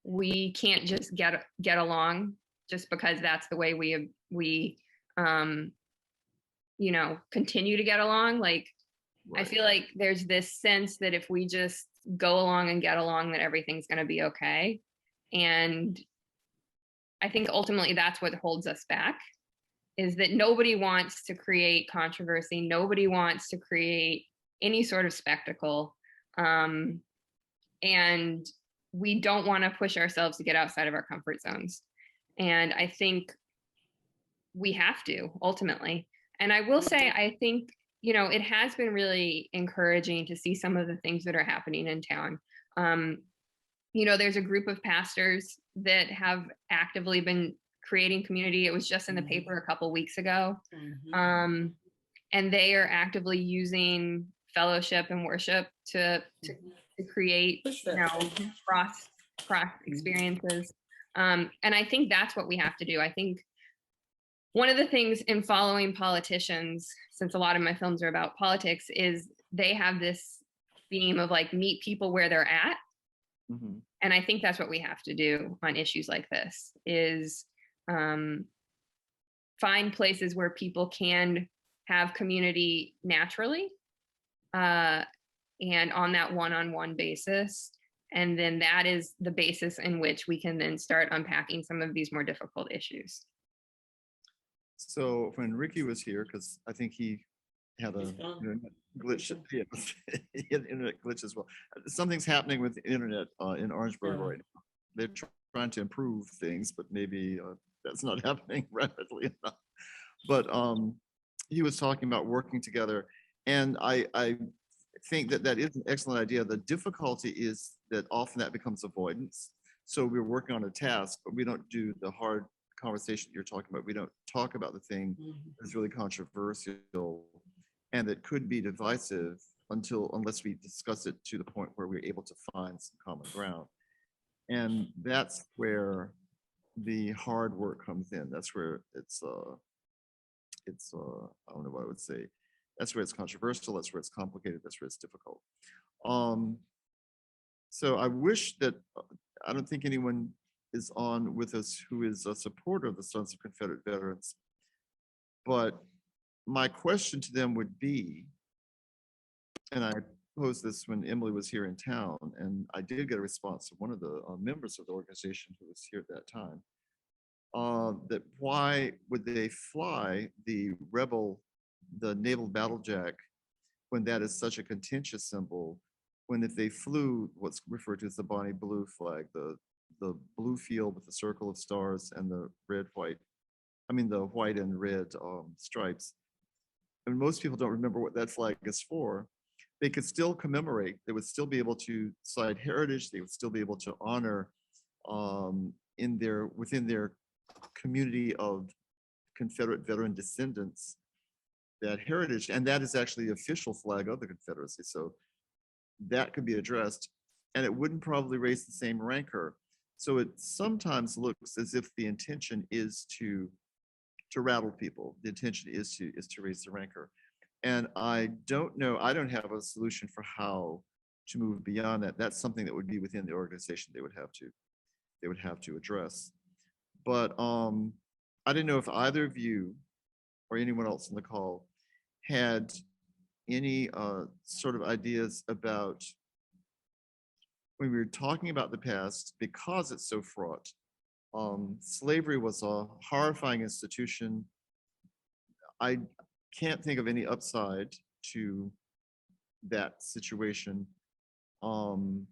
S2: we can't just get along just because that's the way we continue to get along. Like, right. I feel like there's this sense that if we just go along and get along, that everything's going to be okay. And I think ultimately that's what holds us back, is that nobody wants to create controversy. Nobody wants to create any sort of spectacle. And we don't want to push ourselves to get outside of our comfort zones. And I think we have to ultimately. And I will say, I think, it has been really encouraging to see some of the things that are happening in town. There's a group of pastors that have actively been creating community. It was just in the paper a couple weeks ago. And they are actively using fellowship and worship to create, cross experiences. And I think that's what we have to do. I think one of the things in following politicians, since a lot of my films are about politics, is they have this theme of like, meet people where they're at. Mm-hmm. And I think that's what we have to do on issues like this, is find places where people can have community naturally, and on that one-on-one basis. And then that is the basis in which we can then start unpacking some of these more difficult issues.
S1: So when Ricky was here, because I think he had a glitch, internet glitch as well. Something's happening with the internet in Orangeburg right now. They're trying to improve things, but maybe that's not happening rapidly enough. But he was talking about working together, and I think that is an excellent idea. The difficulty is that often that becomes avoidance. So we're working on a task, but we don't do the hard conversation you're talking about. We don't talk about the thing that's really controversial and that could be divisive unless we discuss it to the point where we're able to find some common ground. And that's where the hard work comes in. That's where it's I don't know what I would say. That's where it's controversial. That's where it's complicated. That's where it's difficult. So I wish that, I don't think anyone is on with us who is a supporter of the Sons of Confederate Veterans. But my question to them would be, and I posed this when Emily was here in town, and I did get a response from one of the members of the organization who was here at that time, that why would they fly the naval battle jack, when that is such a contentious symbol, when if they flew what's referred to as the Bonnie Blue flag, the blue field with the circle of stars and the the white and red stripes. And most people don't remember what that flag is for. They could still commemorate, they would still be able to cite heritage, they would still be able to honor within their community of Confederate veteran descendants that heritage, and that is actually the official flag of the Confederacy. So that could be addressed, and it wouldn't probably raise the same rancor. So it sometimes looks as if the intention is to rattle people. The intention is to raise the rancor. And I don't know, I don't have a solution for how to move beyond that. That's something that would be within the organization they would have to address. But I didn't know if either of you or anyone else in the call had any sort of ideas about, when we were talking about the past, because it's so fraught. Slavery was a horrifying institution. I can't think of any upside to that situation. And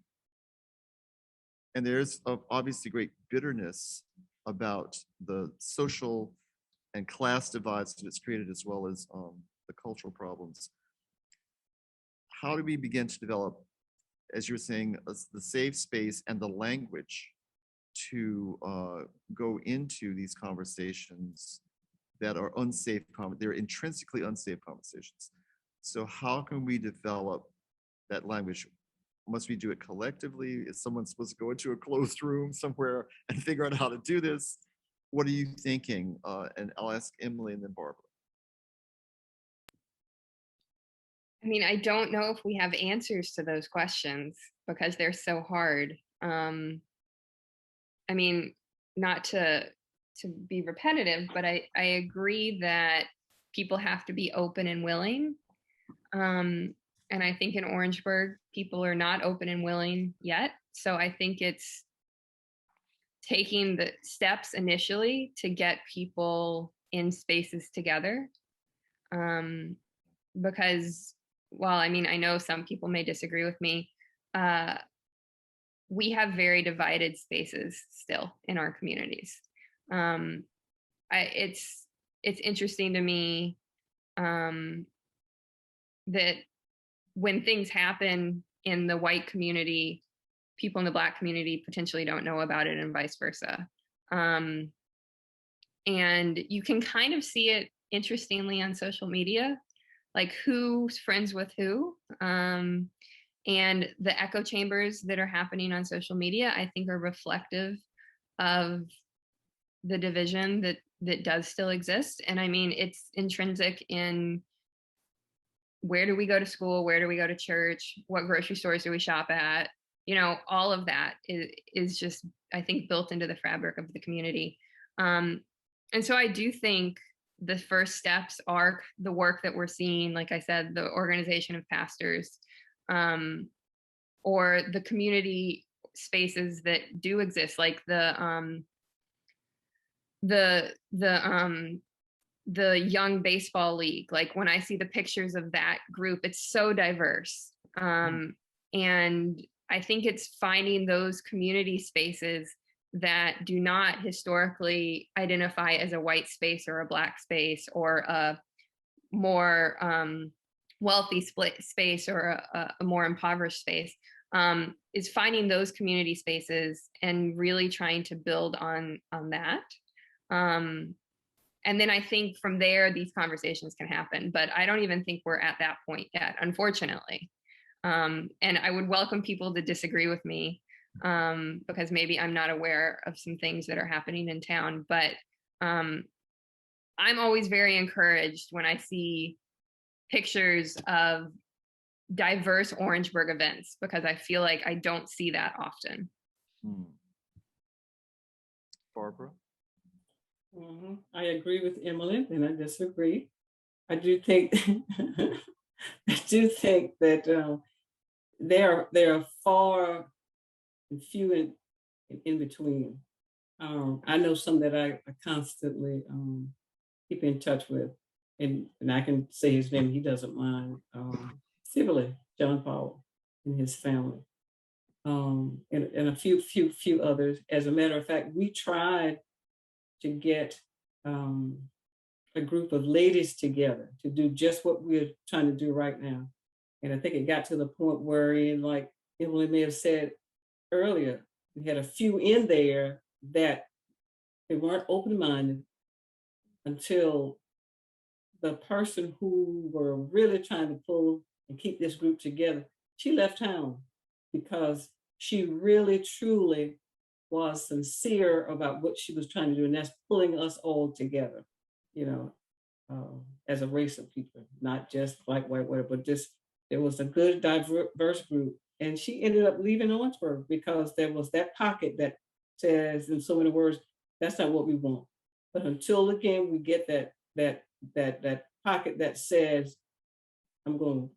S1: there's obviously great bitterness about the social and class divides that it's created, as well as the cultural problems. How do we begin to develop, as you were saying, the safe space and the language to go into these conversations that are unsafe, they're intrinsically unsafe conversations. So how can we develop that language? Must we do it collectively? Is someone supposed to go into a closed room somewhere and figure out how to do this? What are you thinking? And I'll ask Emily and then Barbara.
S2: I mean, I don't know if we have answers to those questions because they're so hard. I mean, not to be repetitive, but I agree that people have to be open and willing. And I think in Orangeburg, people are not open and willing yet. So I think it's taking the steps initially to get people in spaces together. Because while, I mean, I know some people may disagree with me, we have very divided spaces still in our communities. It's interesting to me that when things happen in the white community, people in the Black community potentially don't know about it, and vice versa. And you can kind of see it, interestingly, on social media, like who's friends with who. And the echo chambers that are happening on social media, I think, are reflective of the division that does still exist. And I mean, it's intrinsic in where do we go to school? Where do we go to church? What grocery stores do we shop at? You know, all of that is just, I think, built into the fabric of the community. And so I do think the first steps are the work that we're seeing, like I said, the organization of pastors, or the community spaces that do exist, like the young baseball league. Like when I see the pictures of that group, it's so diverse. And I think it's finding those community spaces that do not historically identify as a white space or a Black space or a more wealthy space or a more impoverished space, is finding those community spaces and really trying to build on that. And then I think from there, these conversations can happen, but I don't even think we're at that point yet, unfortunately. And I would welcome people to disagree with me, because maybe I'm not aware of some things that are happening in town, but I'm always very encouraged when I see pictures of diverse Orangeburg events, because I feel like I don't see that often.
S1: Barbara?
S7: I agree with Emily, and I disagree. I do think that there are far and few in between. I know some that I constantly keep in touch with, and I can say his name. He doesn't mind. Sibley, John Paul, and his family, and a few others. As a matter of fact, we tried to get a group of ladies together to do just what we're trying to do right now. And I think it got to the point where, like Emily may have said earlier, we had a few in there that they weren't open-minded until the person who were really trying to pull and keep this group together, she left town because she really, truly was sincere about what she was trying to do. And that's pulling us all together, as a race of people, not just black, white, whatever, but just, there was a good diverse group. And she ended up leaving Orangeburg because there was that pocket that says, in so many words, that's not what we want. But until again, we get that pocket that says, I'm going to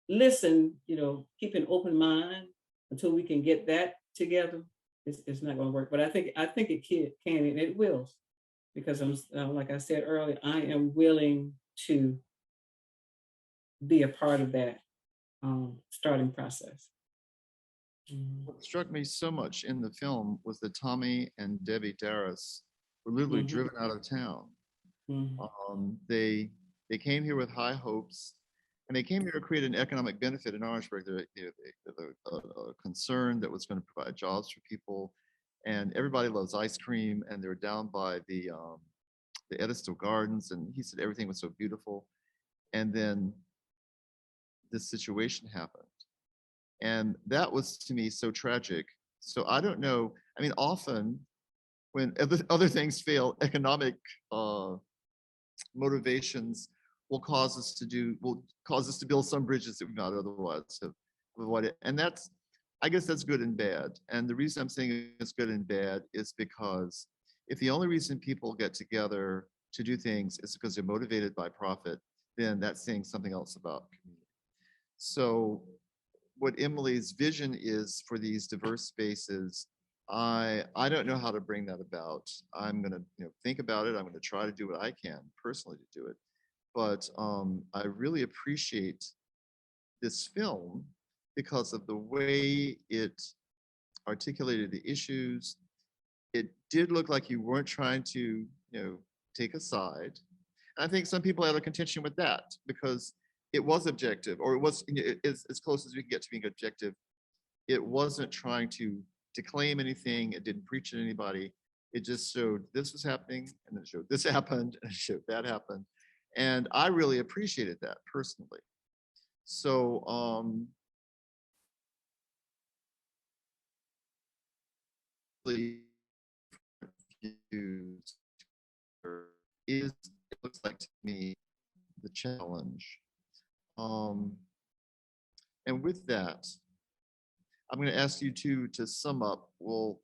S7: listen, keep an open mind until we can get that together. It's not going to work. But I think it can and it will, because I'm like I said earlier, I am willing to be a part of that starting process.
S1: What struck me so much in the film was that Tommy and Debbie Darris were literally driven out of town. They came here with high hopes, and they came here to create an economic benefit in Orangeburg. They're a concern that was going to provide jobs for people, and everybody loves ice cream. And they're down by the Ediston Gardens, and he said everything was so beautiful. And then this situation happened, and that was to me so tragic. So I don't know. I mean, often when other things fail, economic motivations will cause us to build some bridges that we might otherwise have avoided. And I guess that's good and bad. And the reason I'm saying it's good and bad is because if the only reason people get together to do things is because they're motivated by profit, then that's saying something else about community. So what Emily's vision is for these diverse spaces, I don't know how to bring that about. I'm going to think about it. I'm going to try to do what I can personally to do it. But I really appreciate this film because of the way it articulated the issues. It did look like you weren't trying to take a side. And I think some people have a contention with that because it was objective, or it was as close as we can get to being objective. It wasn't trying to claim anything. It didn't preach at anybody. It just showed this was happening, and it showed this happened, and it showed that happened. And I really appreciated that personally. So it looks like to me the challenge. And with that, I'm going to ask you two to sum up. Well,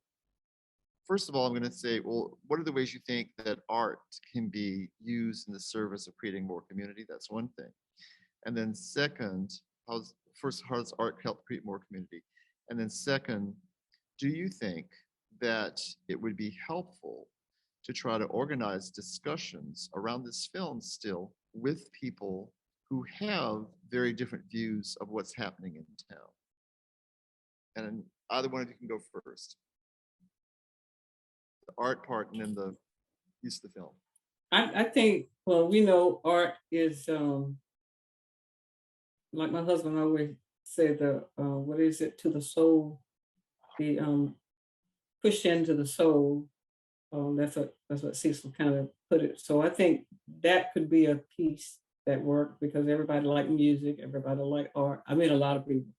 S1: first of all, I'm going to say, well, what are the ways you think that art can be used in the service of creating more community? That's one thing. And then second, how does art help create more community? And then second, do you think that it would be helpful to try to organize discussions around this film still with people who have very different views of what's happening in town? And either one of you can go first. The art part and then the use of the film.
S7: I think, well, we know art is, like my husband always said, what is it, to the soul, the push into the soul. That's what Cecil kind of put it. So I think that could be a piece that worked because everybody liked music, everybody liked art. I mean, a lot of people.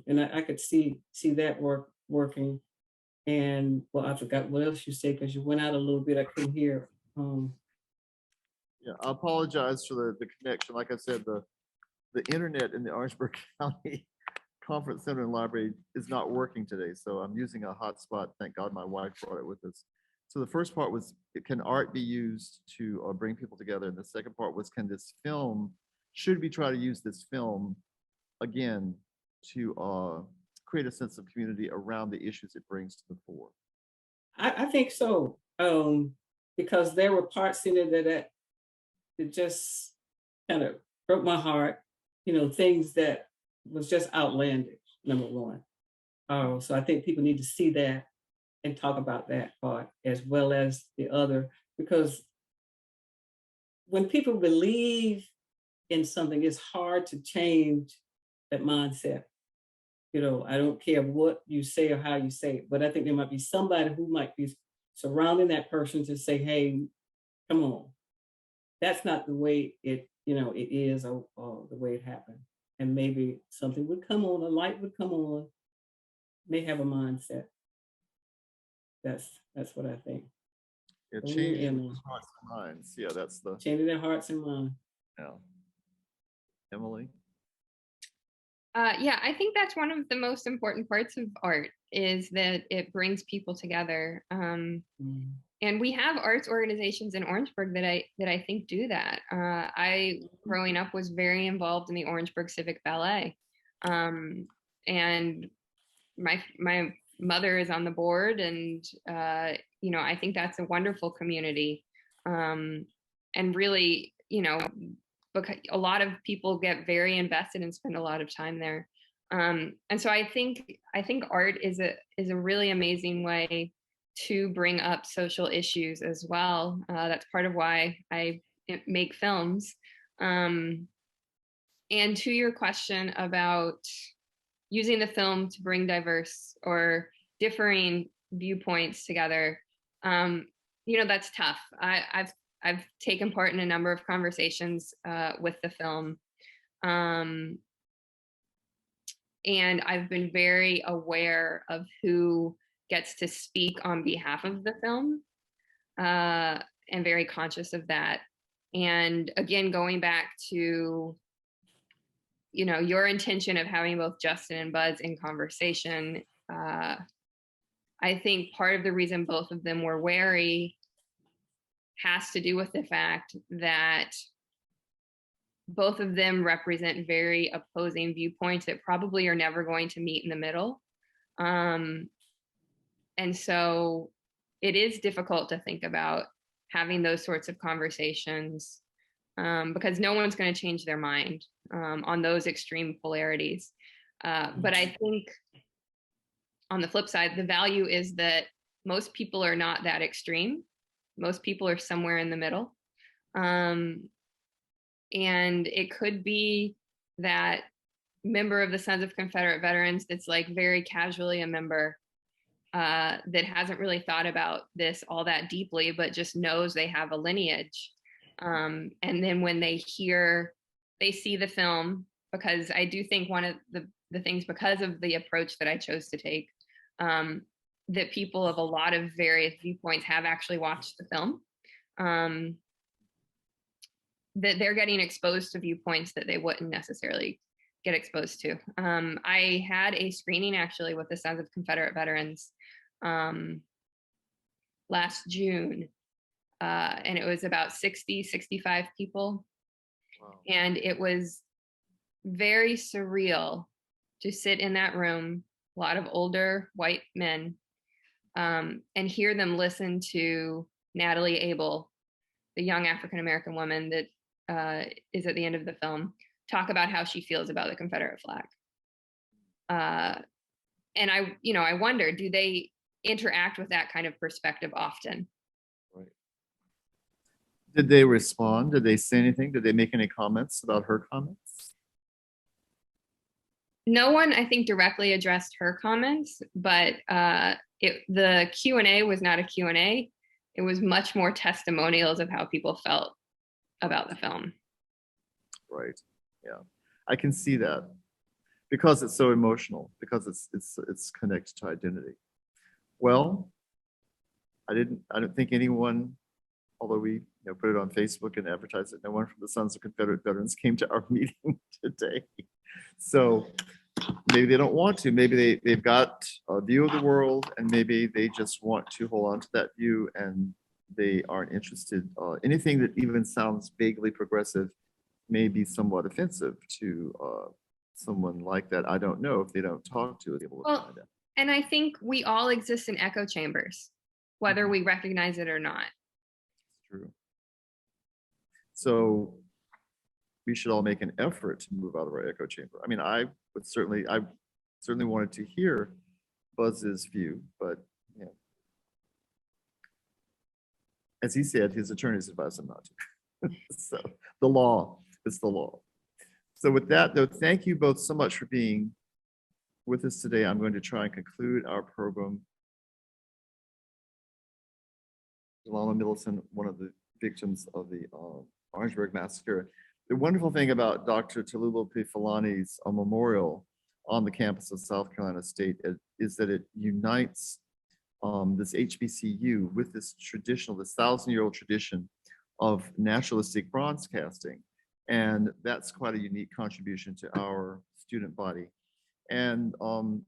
S7: And I could see that working. And well, I forgot what else you said because you went out a little bit. I couldn't hear.
S1: Yeah, I apologize for the connection. Like I said, the internet in the Orangeburg County Conference Center and Library is not working today, so I'm using a hotspot. Thank God my wife brought it with us. So the first part was, can art be used to bring people together? And the second part was, can this film, should we try to use this film again to create a sense of community around the issues it brings to the fore?
S7: I think so, because there were parts in it that it just kind of broke my heart, things that was just outlandish, number one. So I think people need to see that and talk about that part as well as the other, because when people believe in something, it's hard to change that mindset. I don't care what you say or how you say it, but I think there might be somebody who might be surrounding that person to say, hey, come on, that's not the way it is, or the way it happened. And maybe something would come on, a light would come on, may have a mindset. That's what I think.
S1: Yeah,
S7: Only
S1: changing
S7: Emily.
S1: hearts and minds. Yeah, that's the,
S7: Changing their hearts and minds.
S1: yeah. Emily?
S2: Yeah, I think that's one of the most important parts of art, is that it brings people together. And we have arts organizations in Orangeburg that I think do that. I, growing up, was very involved in the Orangeburg Civic Ballet. And my mother is on the board, and I think that's a wonderful community. And really, because a lot of people get very invested and spend a lot of time there. And so I think art is a really amazing way to bring up social issues as well. That's part of why I make films. And to your question about using the film to bring diverse or differing viewpoints together, that's tough. I've taken part in a number of conversations with the film. And I've been very aware of who gets to speak on behalf of the film, and very conscious of that. And again, going back to, your intention of having both Justin and Buzz in conversation, I think part of the reason both of them were wary has to do with the fact that both of them represent very opposing viewpoints that probably are never going to meet in the middle. And so it is difficult to think about having those sorts of conversations, because no one's going to change their mind on those extreme polarities. But I think on the flip side, the value is that most people are not that extreme. Most people are somewhere in the middle. And it could be that member of the Sons of Confederate Veterans that's like very casually a member, that hasn't really thought about this all that deeply, but just knows they have a lineage. And then when they see the film, because I do think one of the things, because of the approach that I chose to take, that people of a lot of various viewpoints have actually watched the film, that they're getting exposed to viewpoints that they wouldn't necessarily get exposed to. I had a screening actually with the Sons of Confederate Veterans last June, and it was about 65 people.
S1: Wow.
S2: And it was very surreal to sit in that room, a lot of older white men, and hear them listen to Natalie Abel, the young African-American woman that is at the end of the film, talk about how she feels about the Confederate flag. And I wonder, do they interact with that kind of perspective often?
S1: Right. Did they respond? Did they say anything? Did they make any comments about her comments?
S2: No one, I think, directly addressed her comments, but the Q&A was not a Q&A. It was much more testimonials of how people felt about the film.
S1: Right. Yeah, I can see that, because it's so emotional, because it's connected to identity. Well, I don't think anyone although we put it on Facebook and advertised it, no one from the Sons of Confederate Veterans came to our meeting today. So maybe they don't want to. Maybe they've got a view of the world, and maybe they just want to hold on to that view, and they aren't interested. Anything that even sounds vaguely progressive may be somewhat offensive to someone like that. I don't know if they don't talk to it. Able to
S2: Well,
S1: find out.
S2: And I think we all exist in echo chambers, whether we recognize it or not.
S1: True. So we should all make an effort to move out of our echo chamber. I mean, I certainly wanted to hear Buzz's view, but as he said, his attorneys advised him not to. So the law is the law. So with that, though, thank you both so much for being with us today. I'm going to try and conclude our program. Delano Middleton, one of the victims of the Orangeburg massacre. The wonderful thing about Dr. Tallulah P. Filani's memorial on the campus of South Carolina State is that it unites this HBCU with this 1,000-year-old tradition of naturalistic bronze casting. And that's quite a unique contribution to our student body. And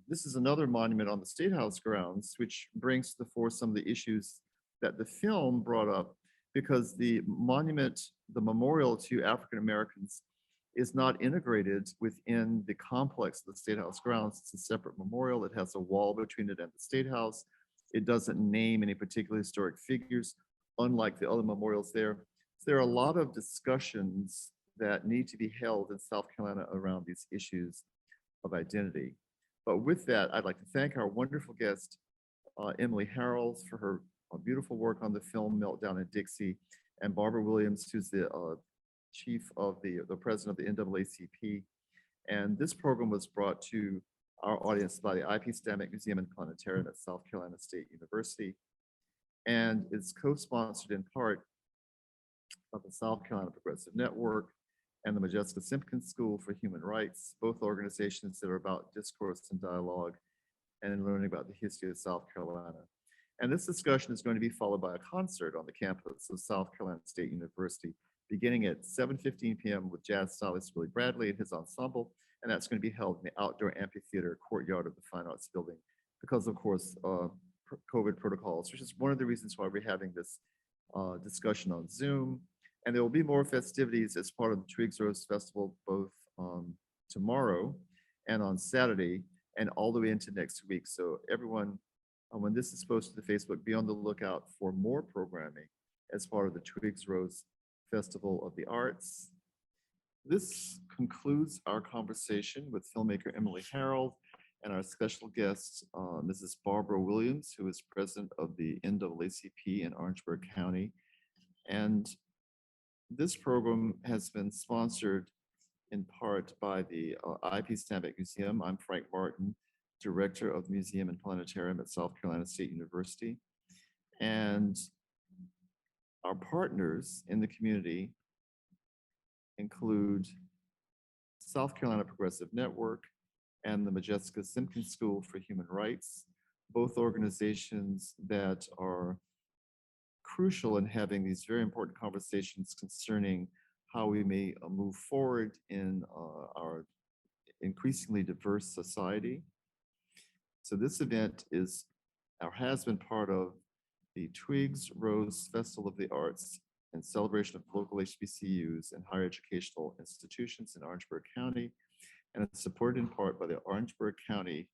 S1: this is another monument on the State House grounds, which brings to the fore some of the issues that the film brought up, because the monument, the memorial to African Americans, is not integrated within the complex of the State House grounds. It's a separate memorial. It has a wall between it and the State House. It doesn't name any particular historic figures, unlike the other memorials there. So there are a lot of discussions that need to be held in South Carolina around these issues of identity. But with that, I'd like to thank our wonderful guest, Emily Harrold, for her beautiful work on the film Meltdown and Dixie, and Barbara Williams, who's the chief of the president of the NAACP. And this program was brought to our audience by the IP Standback Museum and Planetarium at South Carolina State University, and is co-sponsored in part of the South Carolina Progressive Network and the Majeska Simpkins School for Human Rights, both organizations that are about discourse and dialogue and learning about the history of South Carolina. And this discussion is going to be followed by a concert on the campus of South Carolina State University, beginning at 7:15 p.m. with jazz stylist Willie Bradley and his ensemble. And that's going to be held in the outdoor amphitheater courtyard of the Fine Arts Building because, of course, COVID protocols, which is one of the reasons why we're having this discussion on Zoom. And there will be more festivities as part of the TWIGGS Rose Festival, both tomorrow and on Saturday, and all the way into next week. So everyone, when this is posted to Facebook, be on the lookout for more programming as part of the TWIGGS Rose Festival of the Arts. This concludes our conversation with filmmaker Emily Harrold and our special guest, Mrs. Barbara Williams, who is president of the NAACP in Orangeburg County. And this program has been sponsored in part by the IP Standback Museum. I'm Frank Martin, director of the Museum and Planetarium at South Carolina State University. And our partners in the community include South Carolina Progressive Network and the Majeska Simpkins School for Human Rights, both organizations that are crucial in having these very important conversations concerning how we may move forward in our increasingly diverse society. So this event is or has been part of the TWIGGS Rose Festival of the Arts in celebration of local HBCUs and higher educational institutions in Orangeburg County, and it's supported in part by the Orangeburg County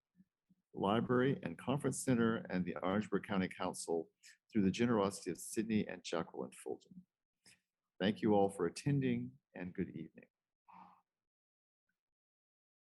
S1: Library and Conference Center and the Orangeburg County Council through the generosity of Sydney and Jacqueline Fulton. Thank you all for attending, and good evening.